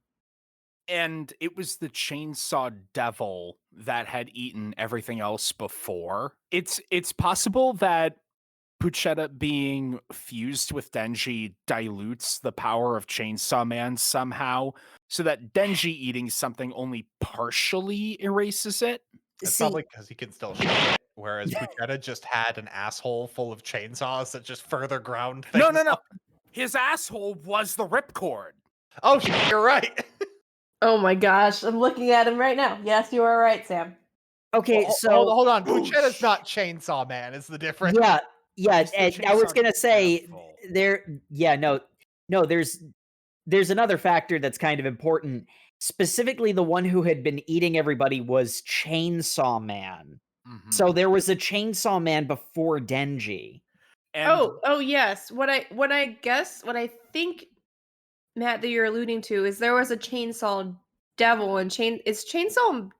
And it was the Chainsaw Devil that had eaten everything else before. It's possible that Puchetta being fused with Denji dilutes the power of Chainsaw Man somehow, so that Denji eating something only partially erases it. It's probably because he can still shoot it, whereas Puchetta just had an asshole full of chainsaws that just further ground things. No. His asshole was the ripcord. Oh, you're right. Oh my gosh, I'm looking at him right now. Yes, you are right, Sam. Okay, Well, so hold on. Puchetta's not Chainsaw Man. Is the difference? yeah, He's the and I was Chainsaw gonna say Devil. there's another factor that's kind of important. Specifically, the one who had been eating everybody was Chainsaw Man. So there was a Chainsaw Man before Denji. And Oh yes. What I think, Matt, that you're alluding to is there was a Chainsaw Devil and Chainsaw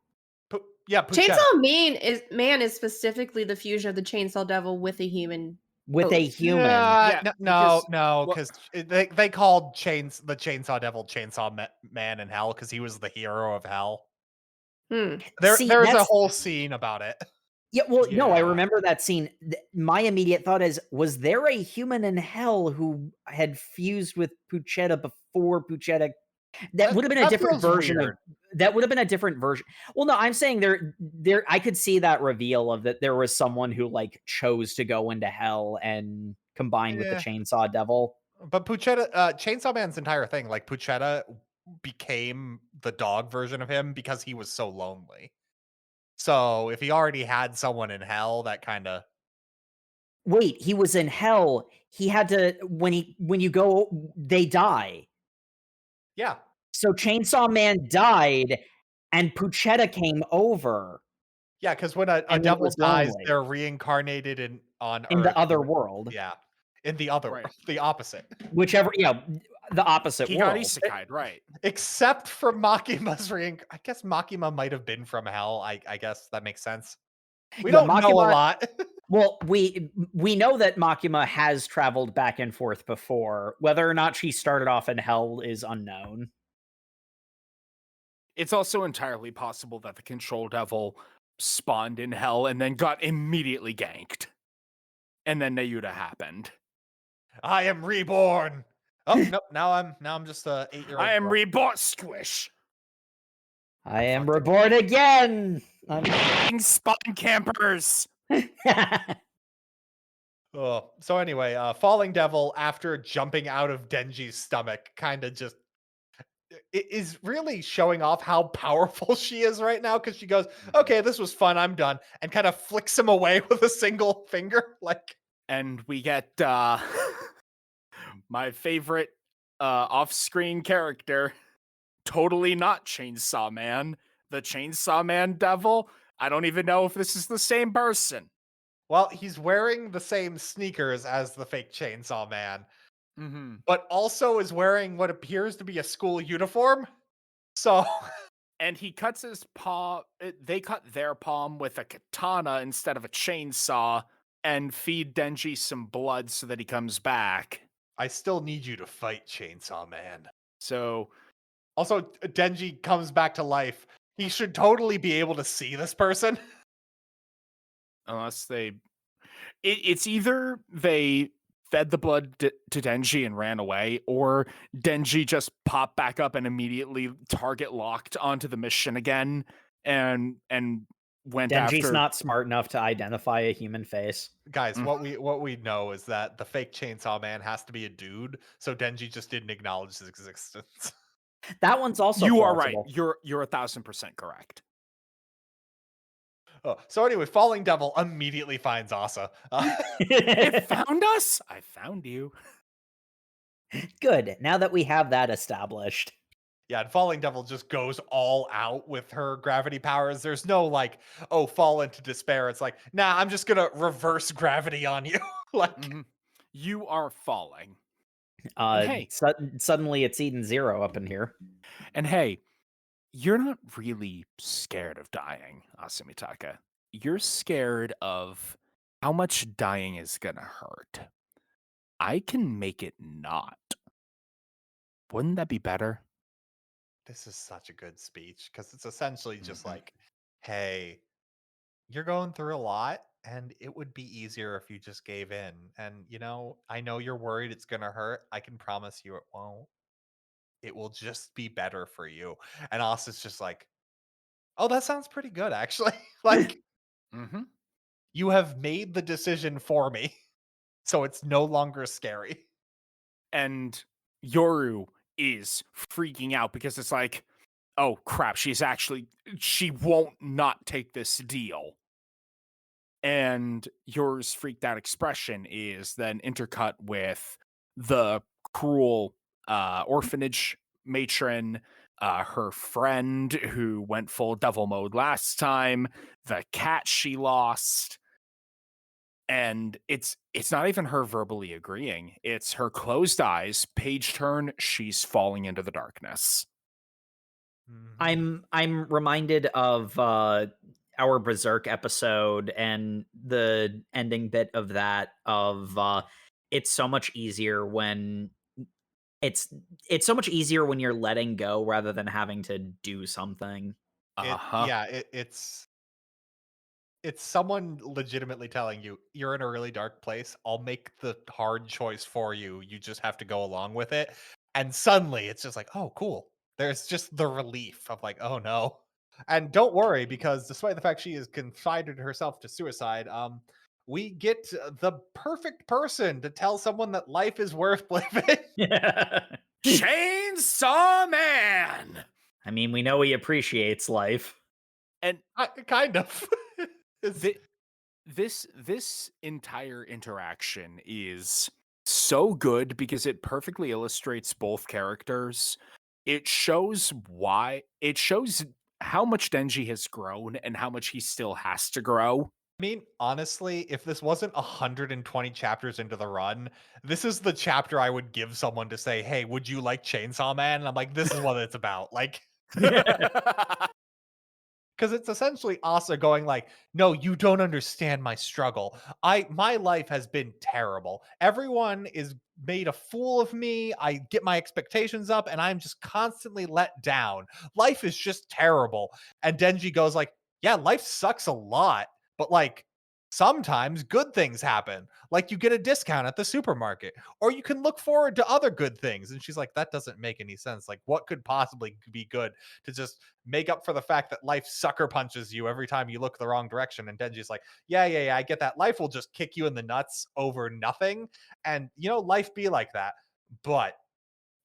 Puchetta. Chainsaw Man is specifically the fusion of the Chainsaw Devil with a human. With a human. Yeah, No, because they called the Chainsaw Devil Chainsaw Man in Hell because he was the hero of Hell. Hmm. There See, was a that's- whole scene about it. Yeah, well, no, I Yeah. remember that scene. My immediate thought is, was there a human in hell who had fused with Puchetta before Puchetta? That would have been a different feels version weird. of. That would have been a different version. Well, no, I'm saying there. I could see that reveal of that there was someone who like chose to go into hell and combined with the Yeah. Chainsaw Devil. But Puchetta, Chainsaw Man's entire thing, like Puchetta became the dog version of him because he was so lonely. So if he already had someone in hell, that kind of Wait, he was in hell. He had to when you go, they die. yeah. So Chainsaw Man died, and Puchetta came over Yeah, because when a and then devil was dies, lonely they're reincarnated on in the Earth. other world. Yeah, in the other Right. world, the opposite. Whichever, the opposite He got world. isekai'd, right? Except for Makima's I guess Makima might have been from hell. I guess that makes sense. We Yeah, don't know a Makima lot. Well, we know that Makima has traveled back and forth before. Whether or not she started off in hell is unknown. It's also entirely possible that the Control Devil spawned in hell and then got immediately ganked. And then Nayuta happened. I am reborn. Oh nope. Now I'm just a 8-year-old. I am reborn, squish. I am reborn again. Spawn campers. Oh, so anyway, Falling Devil, after jumping out of Denji's stomach, kind of just is really showing off how powerful she is right now, because she goes, okay, this was fun, I'm done, and kind of flicks him away with a single finger. Like, And we get my favorite off-screen character, totally not Chainsaw Man, the Chainsaw Man Devil. I don't even know if this is the same person. well, he's wearing the same sneakers as the fake Chainsaw Man, but also is wearing what appears to be a school uniform. So And he cuts his paw. They cut their palm with a katana instead of a chainsaw and feed Denji some blood so that he comes back. I still need you to fight, Chainsaw Man. So Also, Denji comes back to life. He should totally be able to see this person. unless it's either they fed the blood to Denji and ran away, or Denji just popped back up and immediately target locked onto the mission again and went Denji's after. not smart enough to identify a human face. Guys, what we know is that the fake Chainsaw Man has to be a dude, so Denji just didn't acknowledge his existence. That one's also You are right. plausible. You're 1,000% correct. Oh, so anyway, Falling Devil immediately finds Asa. It found us. I found you. Good. Now that we have that established. Yeah, and Falling Devil just goes all out with her gravity powers. There's no like, oh, fall into despair. It's like, nah, I'm just gonna reverse gravity on you. Like, You are falling. Hey. Suddenly it's Eden Zero up in here. And hey, you're not really scared of dying, Asumitaka. You're scared of how much dying is gonna hurt. I can make it not. Wouldn't that be better? this is such a good speech because it's essentially just like, hey, you're going through a lot and it would be easier if you just gave in. And, I know you're worried it's going to hurt. I can promise you it won't. It will just be better for you. And Asa's just like, oh, that sounds pretty good, actually. Like, you have made the decision for me. So it's no longer scary. And Yoru is freaking out because it's like, oh crap, she won't not take this deal. And Yoru's freaked out expression is then intercut with the cruel orphanage matron, her friend who went full devil mode last time, the cat she lost. And it's not even her verbally agreeing. It's her closed eyes, page turn, she's falling into the darkness. I'm reminded of our Berserk episode and the ending bit of that it's so much easier when it's so much easier when you're letting go rather than having to do something. It's someone legitimately telling you, you're in a really dark place. I'll make the hard choice for you. You just have to go along with it. And suddenly it's just like, oh, cool. There's just the relief of like, oh no. And don't worry, because despite the fact she has confided herself to suicide, we get the perfect person to tell someone that life is worth living. Chainsaw Man. I mean, we know he appreciates life. And Kind of. this entire interaction is so good because it perfectly illustrates both characters. It shows how much Denji has grown and how much he still has to grow. I mean, honestly, if this wasn't 120 chapters into the run, this is the chapter I would give someone to say, hey, would you like Chainsaw Man? And I'm like, this is what it's about. Like, because it's essentially Asa going like, no, you don't understand my struggle. My life has been terrible. Everyone is made a fool of me. I get my expectations up and I'm just constantly let down. Life is just terrible. And Denji goes like, yeah, life sucks a lot, but like sometimes good things happen. Like you get a discount at the supermarket or you can look forward to other good things. And she's like, that doesn't make any sense. Like what could possibly be good to just make up for the fact that life sucker punches you every time you look the wrong direction? And Denji's like, yeah, I get that. Life will just kick you in the nuts over nothing. And, you know, life be like that. But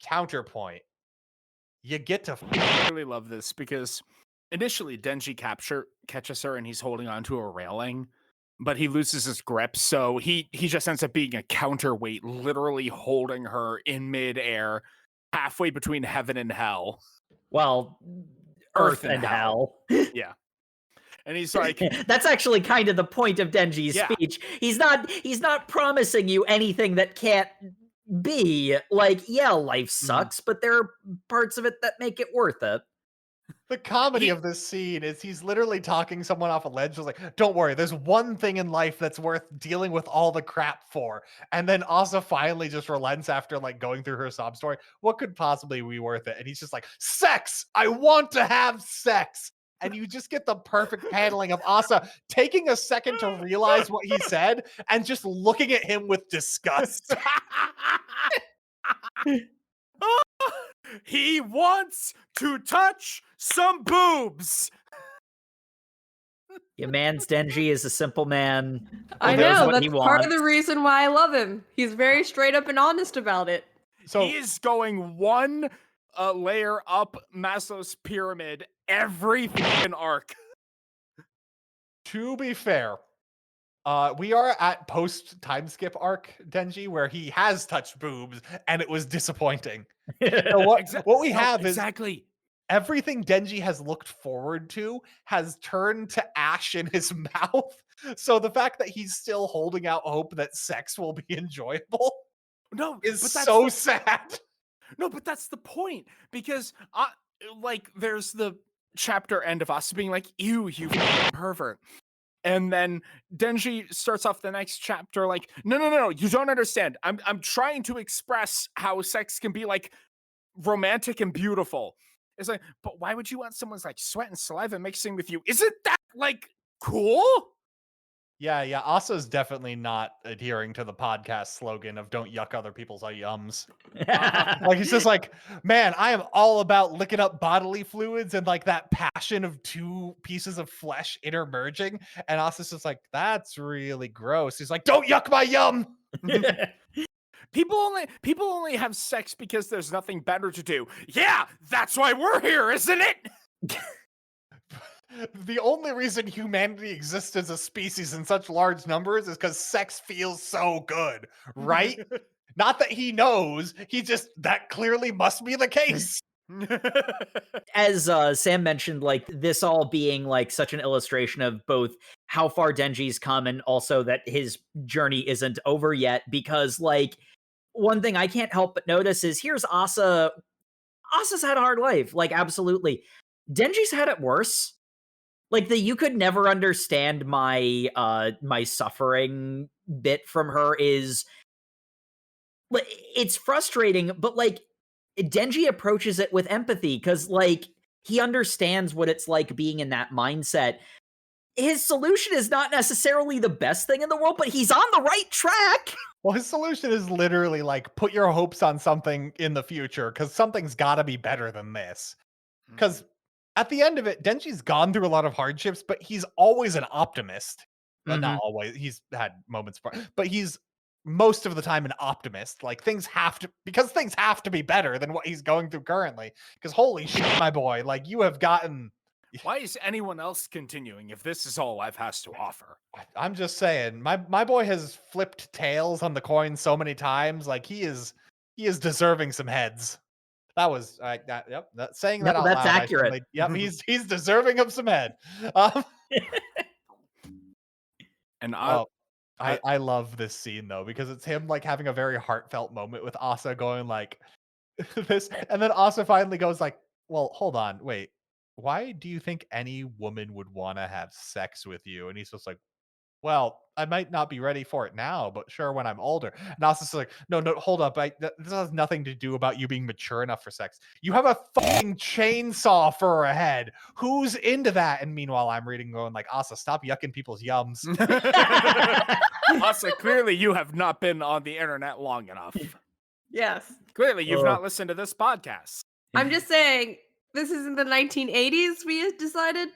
counterpoint, you get to. I really love this because initially Denji catches her and he's holding onto a railing, but he loses his grip. So he just ends up being a counterweight, literally holding her in midair, halfway between heaven and hell. Well, Earth and hell. Yeah. And he's like, that's actually kind of the point of Denji's speech. He's not promising you anything that can't be. Like, yeah, life sucks, but there are parts of it that make it worth it. The comedy of this scene is he's literally talking someone off a ledge. Just like, don't worry, there's one thing in life that's worth dealing with all the crap for. And then Asa finally just relents after like going through her sob story. What could possibly be worth it? And he's just like, sex! I want to have sex! And you just get the perfect paneling of Asa taking a second to realize what he said and just looking at him with disgust. He wants to touch some boobs. Your man's Denji is a simple man. I know, that's part of the reason why I love him. He's very straight up and honest about it. So he is going one layer up Maslow's pyramid every fucking arc. To be fair, we are at post time skip arc Denji where he has touched boobs and it was disappointing. So what we have is everything Denji has looked forward to has turned to ash in his mouth. So the fact that he's still holding out hope that sex will be enjoyable is so sad. No, but that's the point, because like there's the chapter end of us being like, ew, you pervert. And then Denji starts off the next chapter like, no, you don't understand. I'm trying to express how sex can be like romantic and beautiful. It's like, but why would you want someone's like sweat and saliva mixing with you? Isn't that like cool? Yeah. Asa's definitely not adhering to the podcast slogan of "Don't yuck other people's yums." Like he's just like, man, I am all about licking up bodily fluids and like that passion of two pieces of flesh intermerging. And Asa's just like, that's really gross. He's like, don't yuck my yum. People only have sex because there's nothing better to do. Yeah, that's why we're here, isn't it? The only reason humanity exists as a species in such large numbers is because sex feels so good, right? Not that he knows, that clearly must be the case. As Sam mentioned, like this all being like such an illustration of both how far Denji's come and also that his journey isn't over yet, because like one thing I can't help but notice is here's Asa's had a hard life, like absolutely. Denji's had it worse. Like you could never understand my my suffering bit from her is, it's frustrating, but like Denji approaches it with empathy because like he understands what it's like being in that mindset. His solution is not necessarily the best thing in the world, but he's on the right track. Well, his solution is literally like, put your hopes on something in the future because something's got to be better than this. Because at the end of it, Denji's gone through a lot of hardships, but he's always an optimist. But not always. He's had moments, but he's most of the time an optimist. Like things have to be better than what he's going through currently. Because holy shit, my boy, like you have gotten. Why is anyone else continuing if this is all life has to offer? I'm just saying, my boy has flipped tails on the coin so many times. Like he is deserving some heads. That was yep. Saying that No, out that's loud. accurate. Yep, he's deserving of some head. Um, And I love this scene though because it's him like having a very heartfelt moment with Asa going like this, and then Asa finally goes like, "Well, hold on, wait. Why do you think any woman would want to have sex with you?" And he's just like, "Well, I might not be ready for it now, but sure when I'm older." And Asa's like, "No, hold up. This has nothing to do about you being mature enough for sex. You have a fucking chainsaw for a head. Who's into that?" And meanwhile, I'm reading going like, "Asa, stop yucking people's yums." Asa, clearly you have not been on the internet long enough. Yes. Clearly you've not listened to this podcast. I'm just saying, this isn't the 1980s we had decided.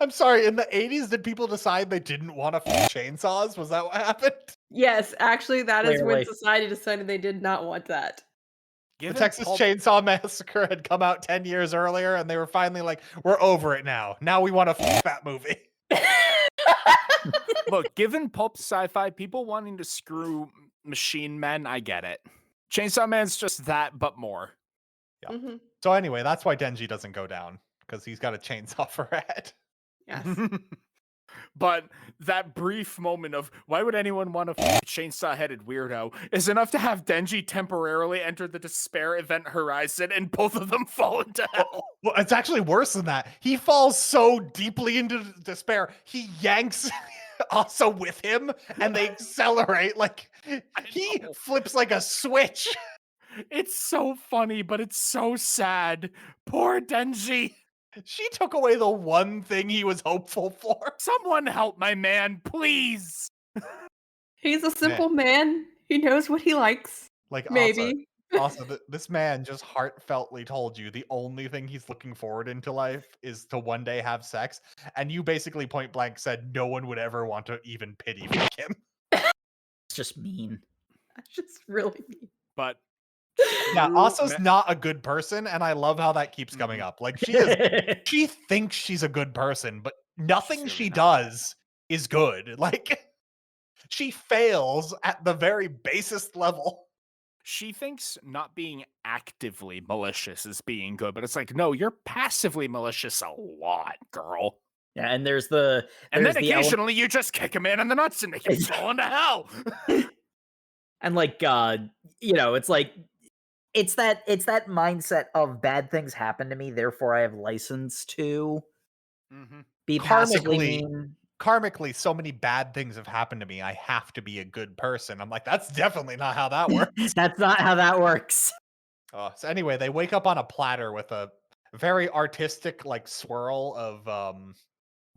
I'm sorry, in the 80s, did people decide they didn't want to chainsaws? Was that what happened? Yes, actually, that is when Clearly. society decided they did not want that. The Texas Chainsaw Massacre had come out 10 years earlier, and they were finally like, we're over it now. Now we want to that movie. Look, given pulp sci-fi, people wanting to screw machine men, I get it. Chainsaw Man's just that, but more. Yeah. Mm-hmm. So anyway, that's why Denji doesn't go down, because he's got a chainsaw for a head. Yes. But that brief moment of why would anyone want a chainsaw-headed weirdo is enough to have Denji temporarily enter the despair event horizon and both of them fall into hell. Well, it's actually worse than that. He falls so deeply into despair, he yanks Asa with him, and they accelerate. Like, he flips like a switch. It's so funny, but it's so sad. Poor Denji. She took away the one thing he was hopeful for. Someone help my man, please. He's a simple man. He knows what he likes. Like, Maybe. Also, this man just heartfeltly told you the only thing he's looking forward into life is to one day have sex, and you basically point blank said no one would ever want to even pity him. It's just mean. That's just really mean. But yeah, Asa's not a good person, and I love how that keeps coming up. Like she thinks she's a good person, but nothing she does is good. Like she fails at the very basest level. She thinks not being actively malicious is being good, but it's like, no, you're passively malicious a lot, girl. Yeah, and and then occasionally you just kick a man in the nuts and make him fall into hell. And like, it's like, it's that mindset of bad things happen to me, therefore I have license to be passively mean. Karmically, so many bad things have happened to me. I have to be a good person. I'm like, that's definitely not how that works. That's not how that works. So anyway, they wake up on a platter with a very artistic like swirl of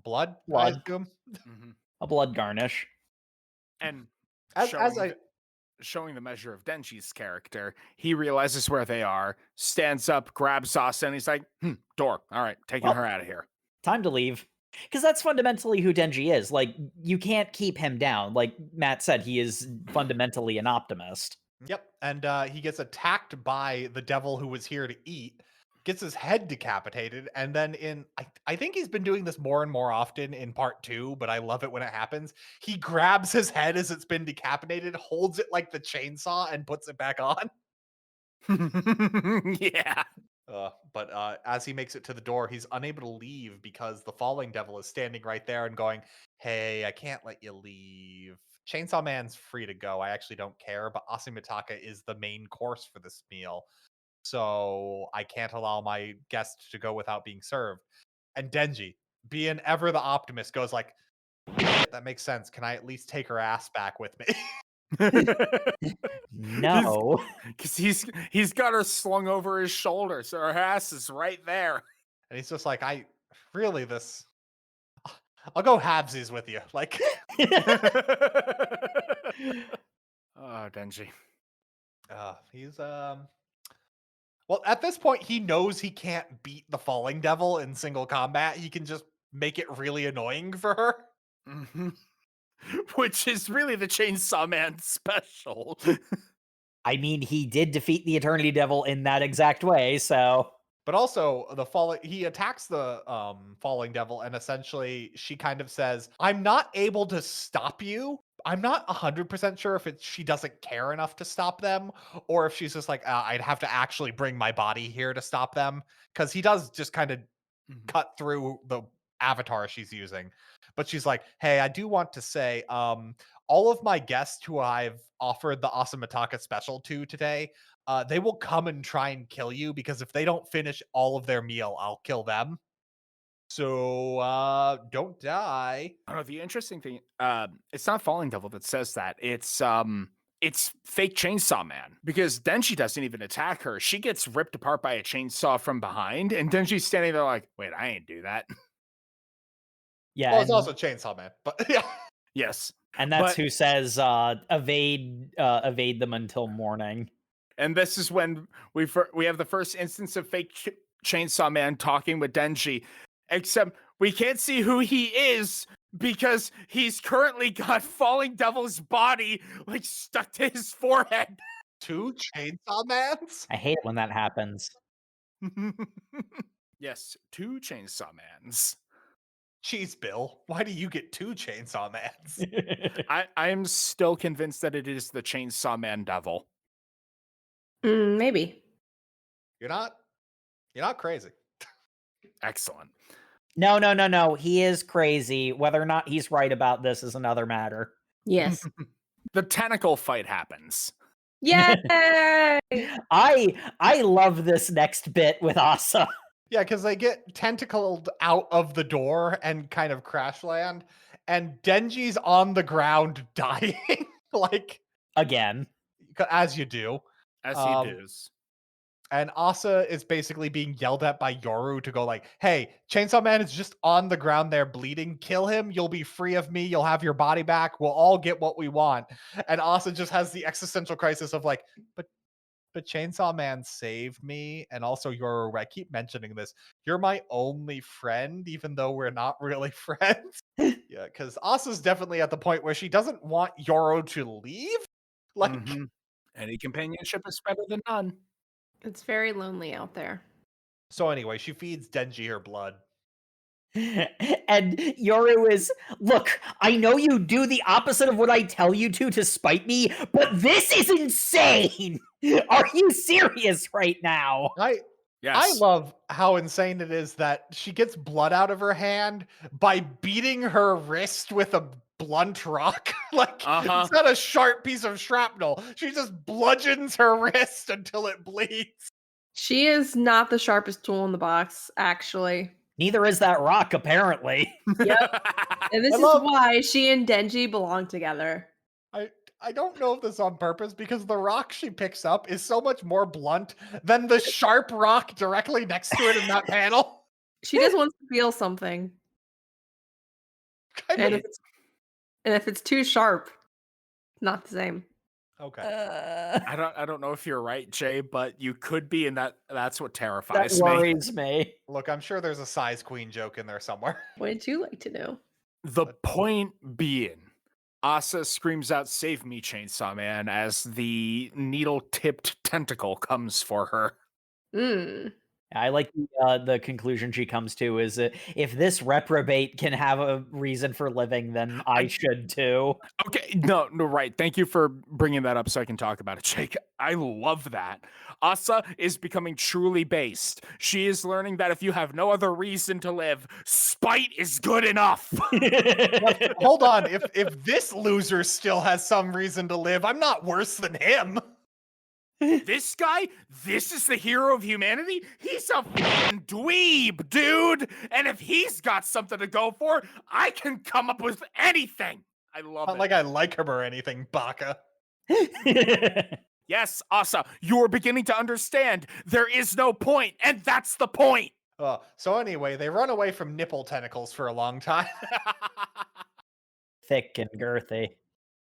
blood. A blood garnish. And as showing the measure of Denji's character, he realizes where they are, stands up, grabs Asa, and he's like, door. All right, taking her out of here. Time to leave. Because that's fundamentally who Denji is. Like, you can't keep him down. Like Matt said, he is fundamentally an optimist. Yep, and he gets attacked by the devil who was here to eat, gets his head decapitated, and then I think he's been doing this more and more often in part 2, but I love it when it happens. He grabs his head as it's been decapitated, holds it like the chainsaw, and puts it back on. Yeah. But as he makes it to the door, he's unable to leave because the falling devil is standing right there and going, "Hey, I can't let you leave. Chainsaw Man's free to go. I actually don't care, but Asimitaka is the main course for this meal, so I can't allow my guest to go without being served." And Denji, being ever the optimist, goes like, "That makes sense. Can I at least take her ass back with me?" No, because he's got her slung over his shoulder, so her ass is right there. And he's just like, I'll go halvesies with you. Like, oh, Denji. He's well, at this point, he knows he can't beat the falling devil in single combat. He can just make it really annoying for her. which is really the Chainsaw Man special. I mean, he did defeat the Eternity Devil in that exact way, so But also he attacks the falling devil, and essentially she kind of says, "I'm not able to stop you." I'm not 100% sure if she doesn't care enough to stop them, or if she's just like, I'd have to actually bring my body here to stop them, because he does just kind of cut through the avatar she's using. But she's like, "Hey, I do want to say, all of my guests who I've offered the Asamitaka special to today, they will come and try and kill you, because if they don't finish all of their meal, I'll kill them. So don't die." I don't know, the interesting thing, it's not Falling Devil that says that. It's fake Chainsaw Man, because Denji doesn't even attack her. She gets ripped apart by a chainsaw from behind, and Denji's standing there like, "Wait, I ain't do that." yeah. Well, it's also Chainsaw Man, but yeah. Yes. And that's But- who says evade them until morning. And this is when we have the first instance of fake Chainsaw Man talking with Denji, except we can't see who he is because he's currently got Falling Devil's body like stuck to his forehead. 2 Chainsaw Mans? I hate it when that happens. Yes, 2 Chainsaw Mans. Jeez, Bill, why do you get 2 Chainsaw Mans? I am still convinced that it is the Chainsaw Man Devil. Maybe. You're not crazy. Excellent. No. He is crazy. Whether or not he's right about this is another matter. Yes. The tentacle fight happens. Yay! I love this next bit with Asa. Yeah, because they get tentacled out of the door and kind of crash land, and Denji's on the ground dying, like, Again. as you do. As he does. And Asa is basically being yelled at by Yoru to go like, "Hey, Chainsaw Man is just on the ground there bleeding. Kill him. You'll be free of me. You'll have your body back. We'll all get what we want." And Asa just has the existential crisis of like, but Chainsaw Man saved me. And also, Yoru, I keep mentioning this, you're my only friend, even though we're not really friends. Yeah, because Asa's definitely at the point where she doesn't want Yoru to leave. Like, Any companionship is better than none. It's very lonely out there. so anyway, she feeds Denji her blood. And Yoru is, look, I know you do the opposite of what I tell you to spite me, but this is insane! Are you serious right now? Yes. I love how insane it is that she gets blood out of her hand by beating her wrist with a blunt rock. Like, it's not a sharp piece of shrapnel. She just bludgeons her wrist until it bleeds. She is not the sharpest tool in the box, actually. Neither is that rock, apparently. Yep. And this is why she and Denji belong together. I don't know if this is on purpose, because the rock she picks up is so much more blunt than the sharp rock directly next to it in that panel. She just wants to feel something. And if it's too sharp, not the same. Okay. I don't know if you're right, Jay, but you could be, and that's what terrifies That worries me. Look, I'm sure there's a size queen joke in there somewhere. Would you like to know? The point being, Asa screams out, "Save me, Chainsaw Man," as the needle-tipped tentacle comes for her. I like the conclusion she comes to is if this reprobate can have a reason for living, then I should too. Okay, no, right. Thank you for bringing that up so I can talk about it, Jake. I love that. Asa is becoming truly based. She is learning that if you have no other reason to live, spite is good enough. Hold on, if this loser still has some reason to live, I'm not worse than him. This guy, this is the hero of humanity? He's a fucking dweeb, dude! And if he's got something to go for, I can come up with anything! I love it. Not like I like him or anything, Baka. Yes, Asa, you're beginning to understand. There is no point, and that's the point! So anyway, they run away from nipple tentacles for a long time. Thick and girthy.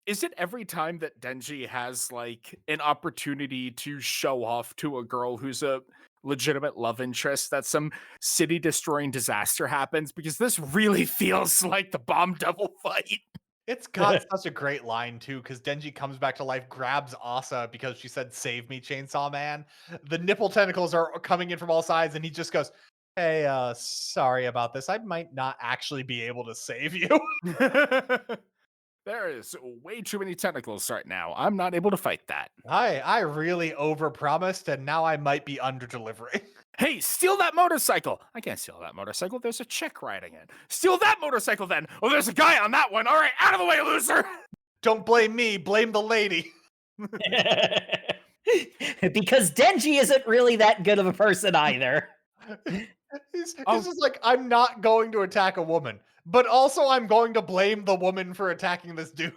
Is it every time that Denji has, like, an opportunity to show off to a girl who's a legitimate love interest that some city-destroying disaster happens? Because this really feels like the Bomb Devil fight. It's got such a great line too, because Denji comes back to life, grabs Asa because she said, "Save me, Chainsaw Man." The nipple tentacles are coming in from all sides, and he just goes, "Hey, sorry about this. I might not actually be able to save you." There is way too many tentacles right now. I'm not able to fight that. I really overpromised, and now I might be under-delivering. Hey, steal that motorcycle! I can't steal that motorcycle. There's a chick riding it. Steal that motorcycle then! Oh, there's a guy on that one! All right, out of the way, loser! Don't blame me, blame the lady. Because Denji isn't really that good of a person either. He's just like, I'm not going to attack a woman, but also I'm going to blame the woman for attacking this dude.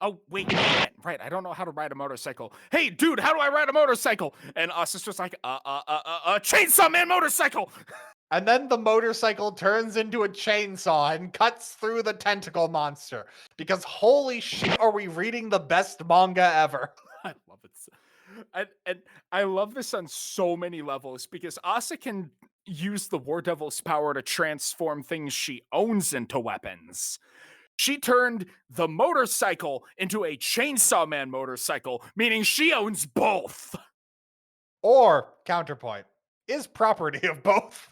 Oh, wait, right, I don't know how to ride a motorcycle. Hey, dude, how do I ride a motorcycle? And us is just like, Chainsaw Man motorcycle! And then the motorcycle turns into a chainsaw and cuts through the tentacle monster. Because holy shit, are we reading the best manga ever? I love it. And I love this on so many levels because Asa can use the War Devil's power to transform things she owns into weapons. She turned the motorcycle into a Chainsaw Man motorcycle, meaning she owns both. Or, counterpoint, is property of both.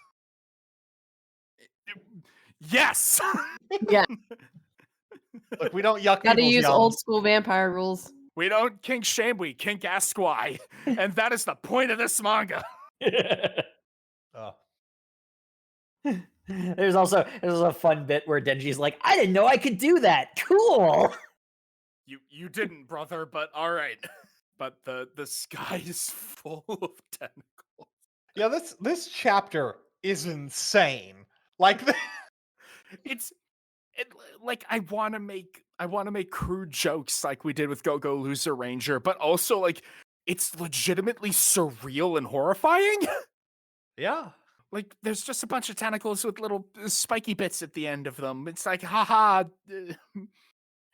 Yes! Yeah. Look, we don't yuck Gotta people's use yums. old school vampire rules. We don't kink shame, we kink ask why. And that is the point of this manga. Oh. There's a fun bit where Denji's like, I didn't know I could do that. Cool. You didn't, brother, but all right. But the sky is full of tentacles. Yeah, this chapter is insane. Like, like I want to make crude jokes like we did with Go Go Loser Ranger, but also like it's legitimately surreal and horrifying. yeah. Like there's just a bunch of tentacles with little spiky bits at the end of them. It's like haha,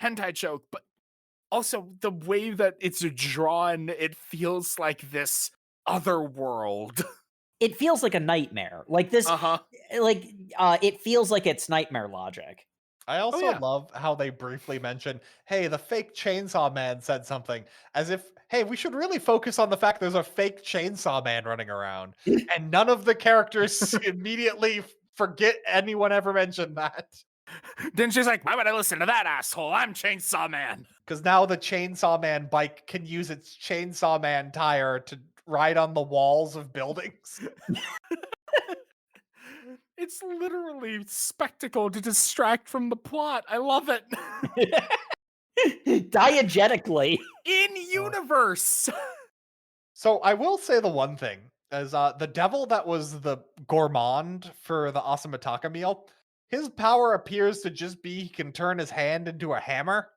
hentai joke, but also the way that it's drawn, it feels like this other world. It feels like a nightmare. Like this, it feels like it's nightmare logic. I also yeah. love how they briefly mention, hey, the fake Chainsaw Man said something, as if, hey, we should really focus on the fact there's a fake Chainsaw Man running around. And none of the characters immediately forget anyone ever mentioned that. Then she's like, why would I listen to that asshole? I'm Chainsaw Man. Because now the Chainsaw Man bike can use its Chainsaw Man tire to ride on the walls of buildings. It's literally spectacle to distract from the plot. I love it. Diegetically. In universe. So I will say the one thing, as the devil that was the gourmand for the Asamitaka meal, his power appears to just be he can turn his hand into a hammer.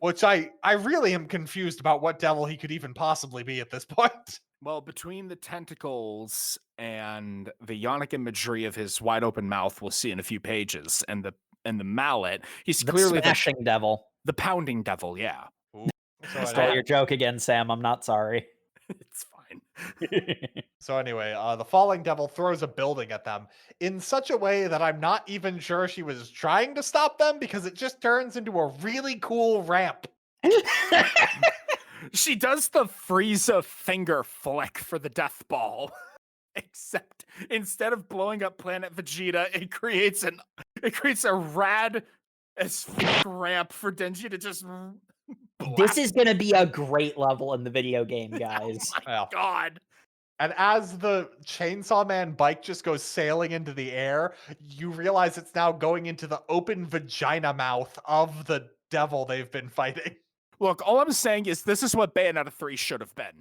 Which I really am confused about what devil he could even possibly be at this point. Well, between the tentacles and the yonic imagery of his wide open mouth, we'll see in a few pages, and the mallet, he's The clearly smashing devil. the pounding devil, yeah. Ooh. So Stole your joke again, Sam. I'm not sorry. It's fine. So anyway, the falling devil throws a building at them in such a way that I'm not even sure she was trying to stop them, because it just turns into a really cool ramp. She does the Frieza finger flick for the death ball. Except instead of blowing up Planet Vegeta, it creates a rad as fuck ramp for Denji to just This is going to be a great level in the video game, guys. Oh my god. And as the Chainsaw Man bike just goes sailing into the air, you realize it's now going into the open vagina mouth of the devil they've been fighting. Look, all I'm saying is this is what Bayonetta 3 should have been.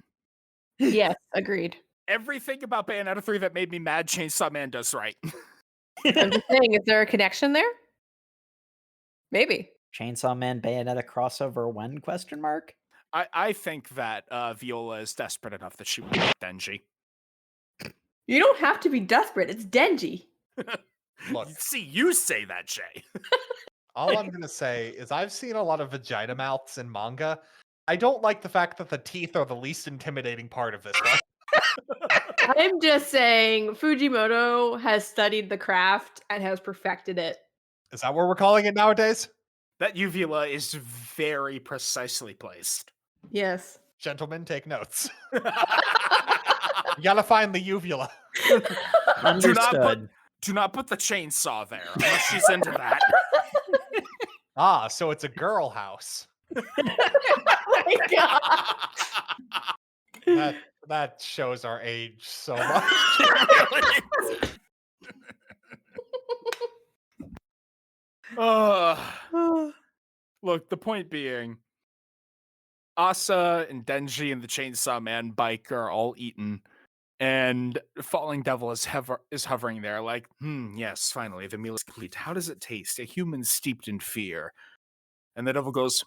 Yes, agreed. Everything about Bayonetta 3 that made me mad, Chainsaw Man does right. I'm just saying, is there a connection there? Maybe. Chainsaw Man Bayonetta crossover when? Question mark. I think that Viola is desperate enough that she would get Denji. You don't have to be desperate. It's Denji. Look, See, you say that, Jay. all I'm going to say is I've seen a lot of vagina mouths in manga. I don't like the fact that the teeth are the least intimidating part of this one. I'm just saying Fujimoto has studied the craft and has perfected it. Is that what we're calling it nowadays? That uvula is very precisely placed. Yes. Gentlemen, take notes. You gotta find the uvula. Understood. Do not put the chainsaw there unless she's into that. Ah, so it's a girl house. Oh my God. That shows our age so much. Look, the point being, Asa and Denji and the Chainsaw Man bike are all eaten, and Falling Devil is hovering there like, yes, finally, the meal is complete. How does it taste? A human steeped in fear. And the devil goes,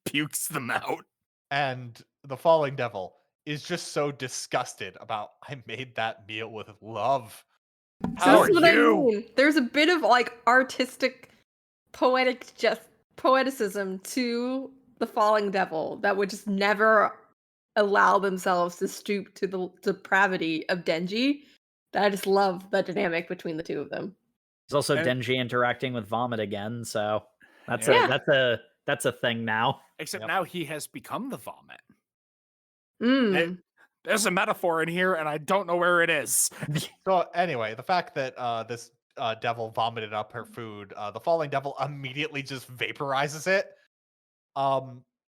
pukes them out. And the Falling Devil is just so disgusted about, I made that meal with love. How This is are what you? I mean. There's a bit of like artistic, poeticism to the Falling Devil that would just never allow themselves to stoop to the depravity of Denji. I just love the dynamic between the two of them. There's also And- Denji interacting with vomit again, so that's Yeah. that's a thing now. Except now he has become the vomit. Mm. There's a metaphor in here, and I don't know where it is. So anyway, the fact that this devil vomited up her food, the Falling Devil immediately just vaporizes it.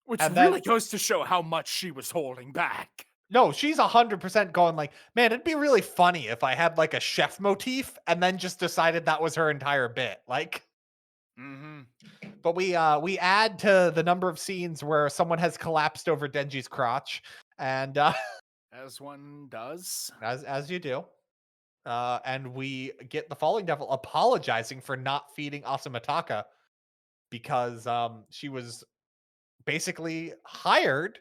Which and really then- goes to show how much she was holding back. No, she's 100% going like, man, it'd be really funny if I had like a chef motif and then just decided that was her entire bit. Like, but we add to the number of scenes where someone has collapsed over Denji's crotch, and As one does. as you do, and we get the Falling Devil apologizing for not feeding Asamataka because she was basically hired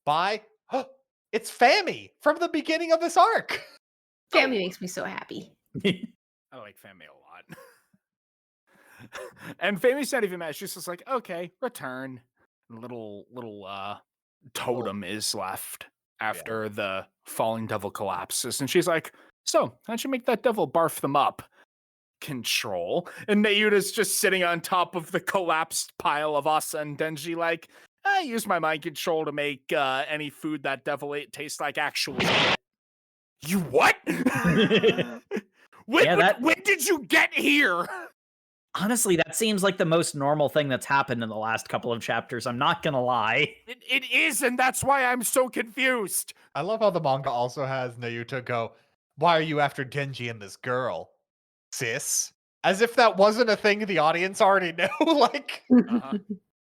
by it's Fami from the beginning of this arc. Family makes me so happy. I like Fami a lot. And Fami's not even mad. She's just like, okay, return. And little totem is left after the Falling Devil collapses. And she's like, so how'd you make that devil barf them up? Control. And Nayuta's just sitting on top of the collapsed pile of Asa and Denji like, I use my mind control to make any food that devil ate taste like actual shit. You what? When did you get here? Honestly, that seems like the most normal thing that's happened in the last couple of chapters. I'm not gonna lie. It is, and that's why I'm so confused. I love how the manga also has Nayuta go, why are you after Denji and this girl, sis? As if that wasn't a thing the audience already knew. Like,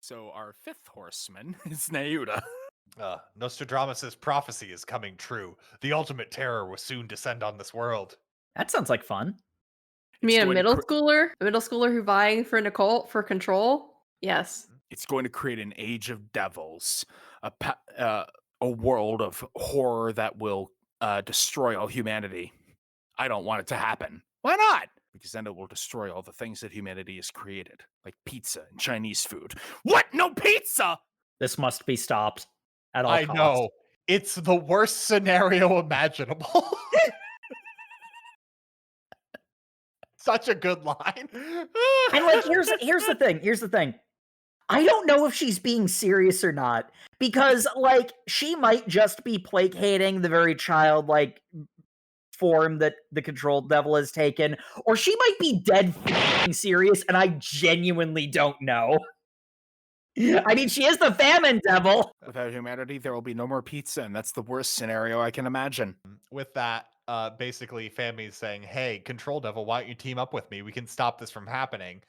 So our fifth horseman is Nayuta. Nostradamus' prophecy is coming true. The ultimate terror will soon descend on this world. That sounds like fun. You mean a going to middle schooler? A middle schooler who vying for Nicole for control? Yes. It's going to create an age of devils, a world of horror that will destroy all humanity. I don't want it to happen. Why not? Because then it will destroy all the things that humanity has created, like pizza and Chinese food. What? No pizza? This must be stopped at all I costs. know. It's the worst scenario imaginable. Such a good line. And like, here's the thing. Here's the thing. I don't know if she's being serious or not, because like she might just be placating the very childlike form that the controlled devil has taken, or she might be dead f***ing serious, and I genuinely don't know. I mean, she is the famine devil. Without humanity, there will be no more pizza, and that's the worst scenario I can imagine. With that, basically, Fami's saying, hey, Control Devil, why don't you team up with me? We can stop this from happening.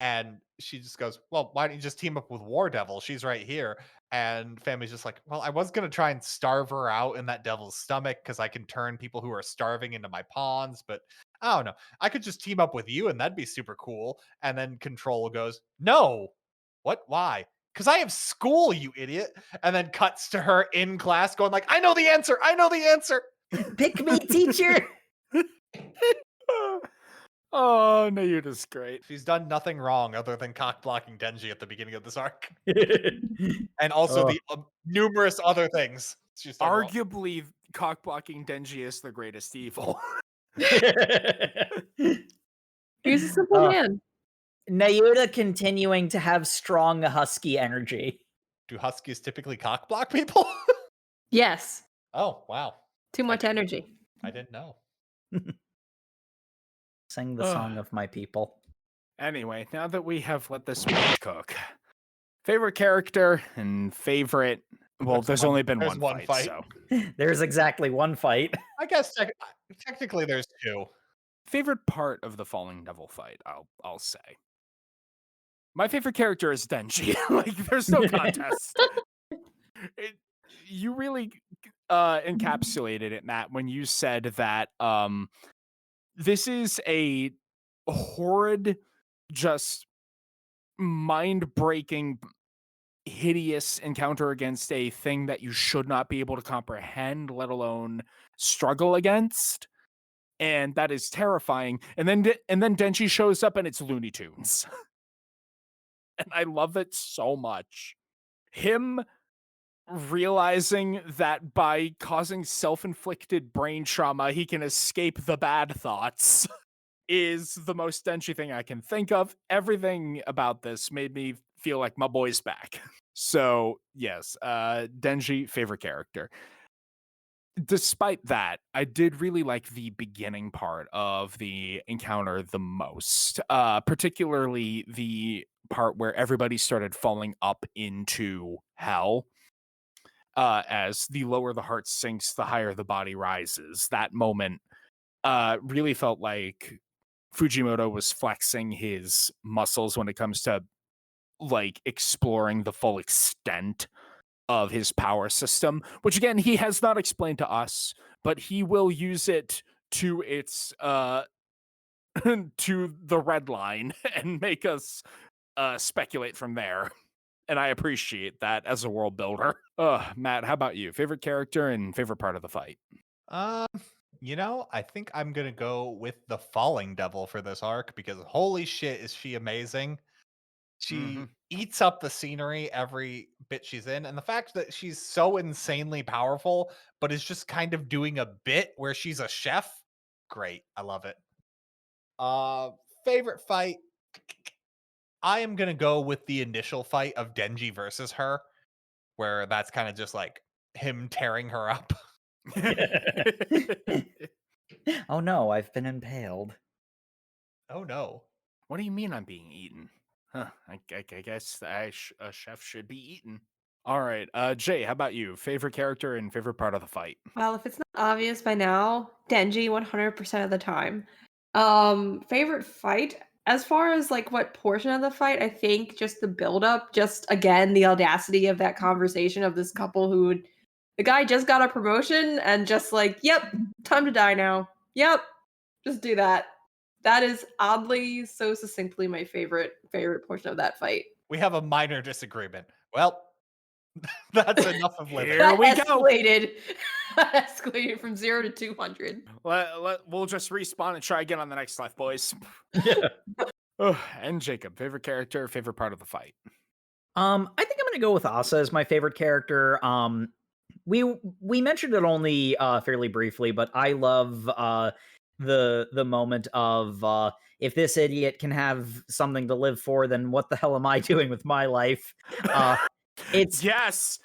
And she just goes, well, why don't you just team up with War Devil? She's right here. And Fami's just like, well, I was going to try and starve her out in that devil's stomach because I can turn people who are starving into my pawns. But I don't know. I could just team up with you and that'd be super cool. And then Control goes, no. What? Why? Because I have school, you idiot. And then cuts to her in class going like, I know the answer. I know the answer. Pick me, teacher. Oh, Nayuta's great. She's done nothing wrong other than cock blocking Denji at the beginning of this arc. And also the numerous other things she's done wrong. Arguably, cock blocking Denji is the greatest evil. He's a simple man. Nayuta continuing to have strong husky energy. Do huskies typically cock block people? Yes. Oh, wow. Too much energy. I didn't know. Sing the song of my people. Anyway, now that we have let this meat cook, favorite character and favorite. Well, there's only been one fight. So. There's exactly one fight. I guess technically there's two. Favorite part of the Falling Devil fight, I'll say. My favorite character is Denji. Like, there's no contest. You really encapsulated it, Matt, when you said that this is a horrid, just mind-breaking, hideous encounter against a thing that you should not be able to comprehend, let alone struggle against. And that is terrifying. And then Denji shows up and it's Looney Tunes. And I love it so much. Him realizing that by causing self-inflicted brain trauma, he can escape the bad thoughts is the most Denji thing I can think of. Everything about this made me feel like my boy's back. So, yes, Denji, favorite character. Despite that, I did really like the beginning part of the encounter the most, particularly the part where everybody started falling up into hell. As the lower the heart sinks, the higher the body rises. That moment really felt like Fujimoto was flexing his muscles when it comes to like exploring the full extent of his power system, which again he has not explained to us, but he will use it to its to the red line and make us speculate from there. And I appreciate that as a world builder. Matt, how about you? Favorite character and favorite part of the fight? I think I'm gonna go with the Falling Devil for this arc because holy shit, is she amazing! She eats up the scenery every bit she's in, and the fact that she's so insanely powerful, but is just kind of doing a bit where she's a chef. Great, I love it. Favorite fight. I am gonna go with the initial fight of Denji versus her, where that's kind of just like him tearing her up. Oh no, I've been impaled. Oh no. What do you mean I'm being eaten? Huh, I guess a chef should be eaten. All right, Jay, how about you? Favorite character and favorite part of the fight? Well, if it's not obvious by now, Denji 100% of the time. Favorite fight? As far as like what portion of the fight, I think just the build-up, just again, the audacity of that conversation of this couple the guy just got a promotion and just like, yep, time to die now. Yep, just do that. That is oddly so succinctly my favorite portion of that fight. We have a minor disagreement. Well, that's enough of living. Here we escalated. Escalated from 0 to 200. We'll just respawn and try again on the next life, boys. And Jacob, favorite character, favorite part of the fight? I think I'm gonna go with Asa as my favorite character. We mentioned it only fairly briefly, but I love the moment of if this idiot can have something to live for, then what the hell am I doing with my life? It's yes,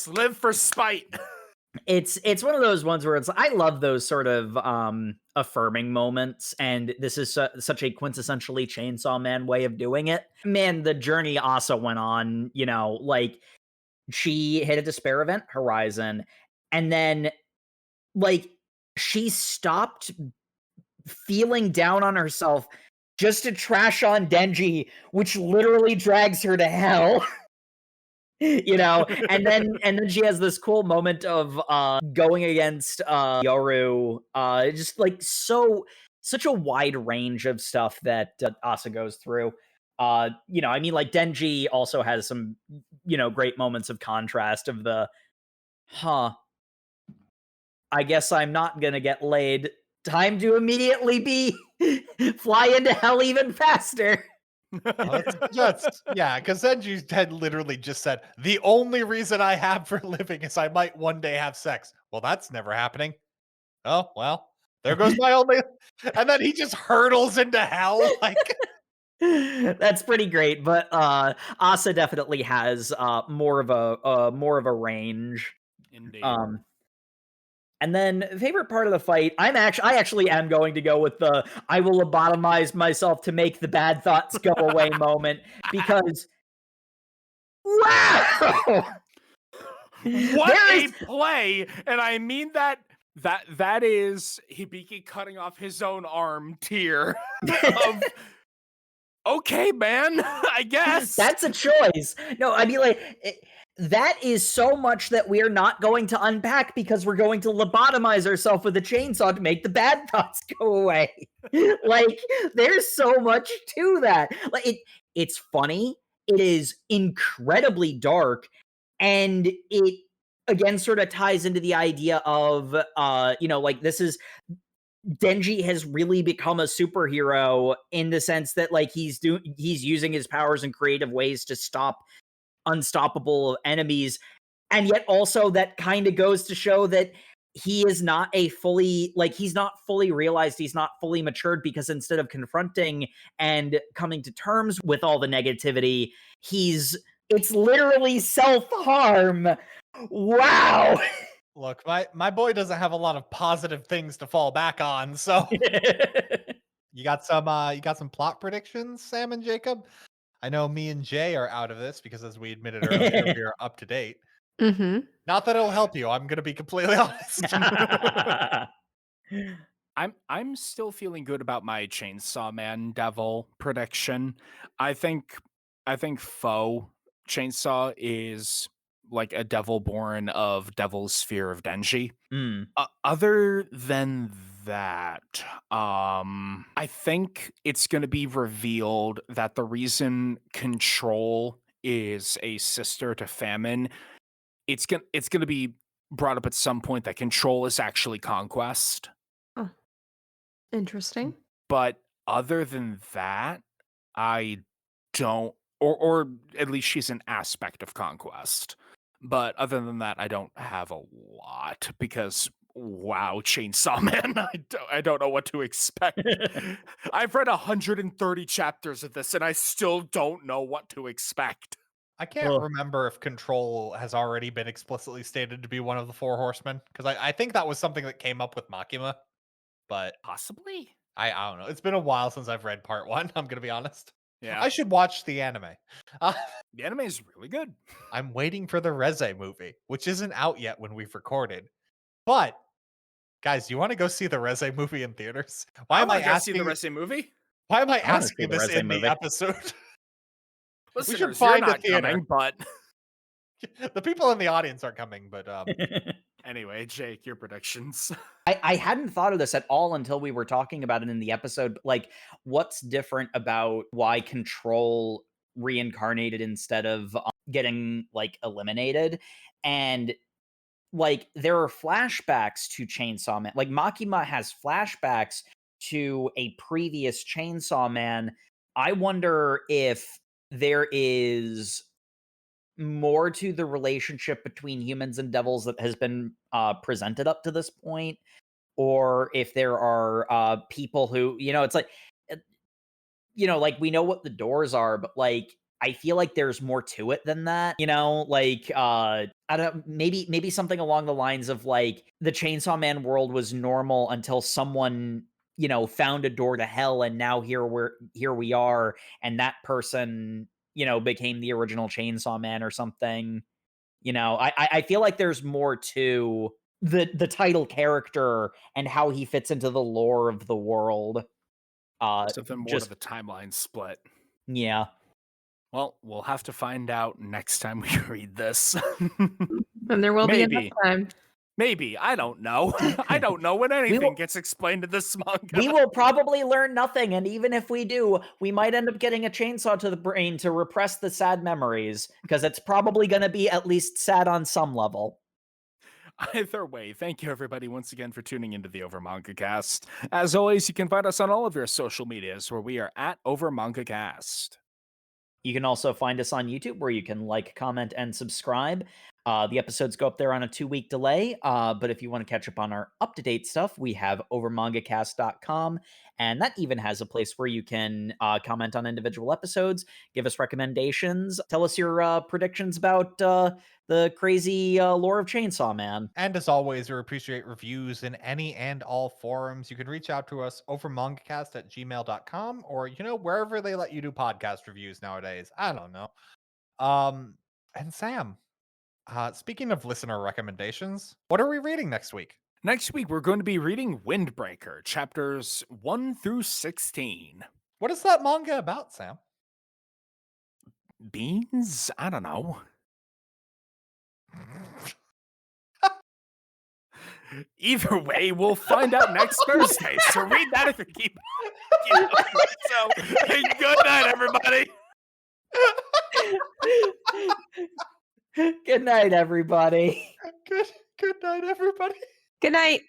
live for spite. It's one of those ones where I love those sort of affirming moments, and this is such a quintessentially Chainsaw Man way of doing it. Man, the journey Asa went on, like she hit a despair event, Horizon, and then like she stopped feeling down on herself just to trash on Denji, which literally drags her to hell. And then she has this cool moment of going against Yoru, just like such a wide range of stuff that Asa goes through. I mean, like Denji also has some great moments of contrast of I guess I'm not gonna get laid. Time to immediately fly into hell even faster. Yeah, because Denji had literally just said, the only reason I have for living is I might one day have sex. Well, that's never happening. Oh, well, There goes my only, and then he just hurtles into hell. Like, That's pretty great, but Asa definitely has more of a range. Indeed. And then favorite part of the fight, I actually am going to go with the I will lobotomize myself to make the bad thoughts go away moment, because wow, What a play! And I mean that is Hibiki cutting off his own arm tier of okay, man, I guess. That's a choice. No, I mean, like, that is so much that we're not going to unpack because we're going to lobotomize ourselves with a chainsaw to make the bad thoughts go away. Like, there's so much to that. Like, it's funny. It is incredibly dark, and it again sort of ties into the idea of like, this is Denji has really become a superhero in the sense that, like, he's using his powers in creative ways to stop unstoppable enemies, and yet also that kind of goes to show that he is not he's not fully realized, he's not fully matured, because instead of confronting and coming to terms with all the negativity, it's literally self-harm. Wow. look, my boy doesn't have a lot of positive things to fall back on. So you got some plot predictions, Sam and Jacob? I know me and Jay are out of this because, as we admitted earlier, we are up to date. Mm-hmm. Not that it'll help you. I'm going to be completely honest. I'm still feeling good about my Chainsaw Man Devil prediction. I think Foe Chainsaw is like a devil born of Devil's Sphere of Denji. Other than that, I think it's going to be revealed that the reason Control is a sister to Famine, it's going to be brought up at some point that Control is actually Conquest. Oh, interesting. But other than that, I don't, or at least she's an aspect of Conquest. But other than that, I don't have a lot because, wow, Chainsaw Man, I don't know what to expect. I've read 130 chapters of this, and I still don't know what to expect. I can't remember if Control has already been explicitly stated to be one of the Four Horsemen, because I think that was something that came up with Makima, but possibly. I don't know. It's been a while since I've read part 1. I'm going to be honest. Yeah, I should watch the anime. The anime is really good. I'm waiting for the Reze movie, which isn't out yet when we've recorded. But guys, you want to go see the Reze movie in theaters? Why am I asking the Reze movie? Why am I asking this in the episode? Listeners, we should find you're not a theater. Coming, but the people in the audience aren't coming. But anyway, Jake, your predictions. I hadn't thought of this at all until we were talking about it in the episode. Like, what's different about why Control reincarnated instead of getting, like, eliminated? And, like, there are flashbacks to Chainsaw Man. Like, Makima has flashbacks to a previous Chainsaw Man. I wonder if there is more to the relationship between humans and devils that has been presented up to this point, or if there are people who, it's like, like, we know what the doors are, but, like, I feel like there's more to it than that, like, I don't, maybe something along the lines of, like, the Chainsaw Man world was normal until someone, found a door to hell, and now here we are, and that person, became the original Chainsaw Man or something. I feel like there's more to the title character and how he fits into the lore of the world. Something more to the timeline split. Yeah. Well, we'll have to find out next time we read this. And there will be enough time. Maybe. I don't know. I don't know when anything gets explained in this manga. We will probably learn nothing, and even if we do, we might end up getting a chainsaw to the brain to repress the sad memories, because it's probably going to be at least sad on some level. Either way, thank you everybody once again for tuning into the Over Manga Cast. As always, you can find us on all of your social medias where we are at Over Manga Cast. You can also find us on YouTube where you can like, comment, and subscribe. The episodes go up there on a 2-week delay, but if you want to catch up on our up-to-date stuff, we have overmangacast.com, and that even has a place where you can comment on individual episodes, give us recommendations, tell us your predictions about the crazy lore of Chainsaw Man. And as always, we appreciate reviews in any and all forums. You can reach out to us over mangacast@gmail.com or, wherever they let you do podcast reviews nowadays. I don't know. And Sam, speaking of listener recommendations, what are we reading next week? Next week, we're going to be reading Windbreaker, chapters 1 through 16. What is that manga about, Sam? Beans? I don't know. Either way, we'll find out next Thursday. So read that if you keep so, good night, everybody. Good night, everybody. Good night, everybody. Good night.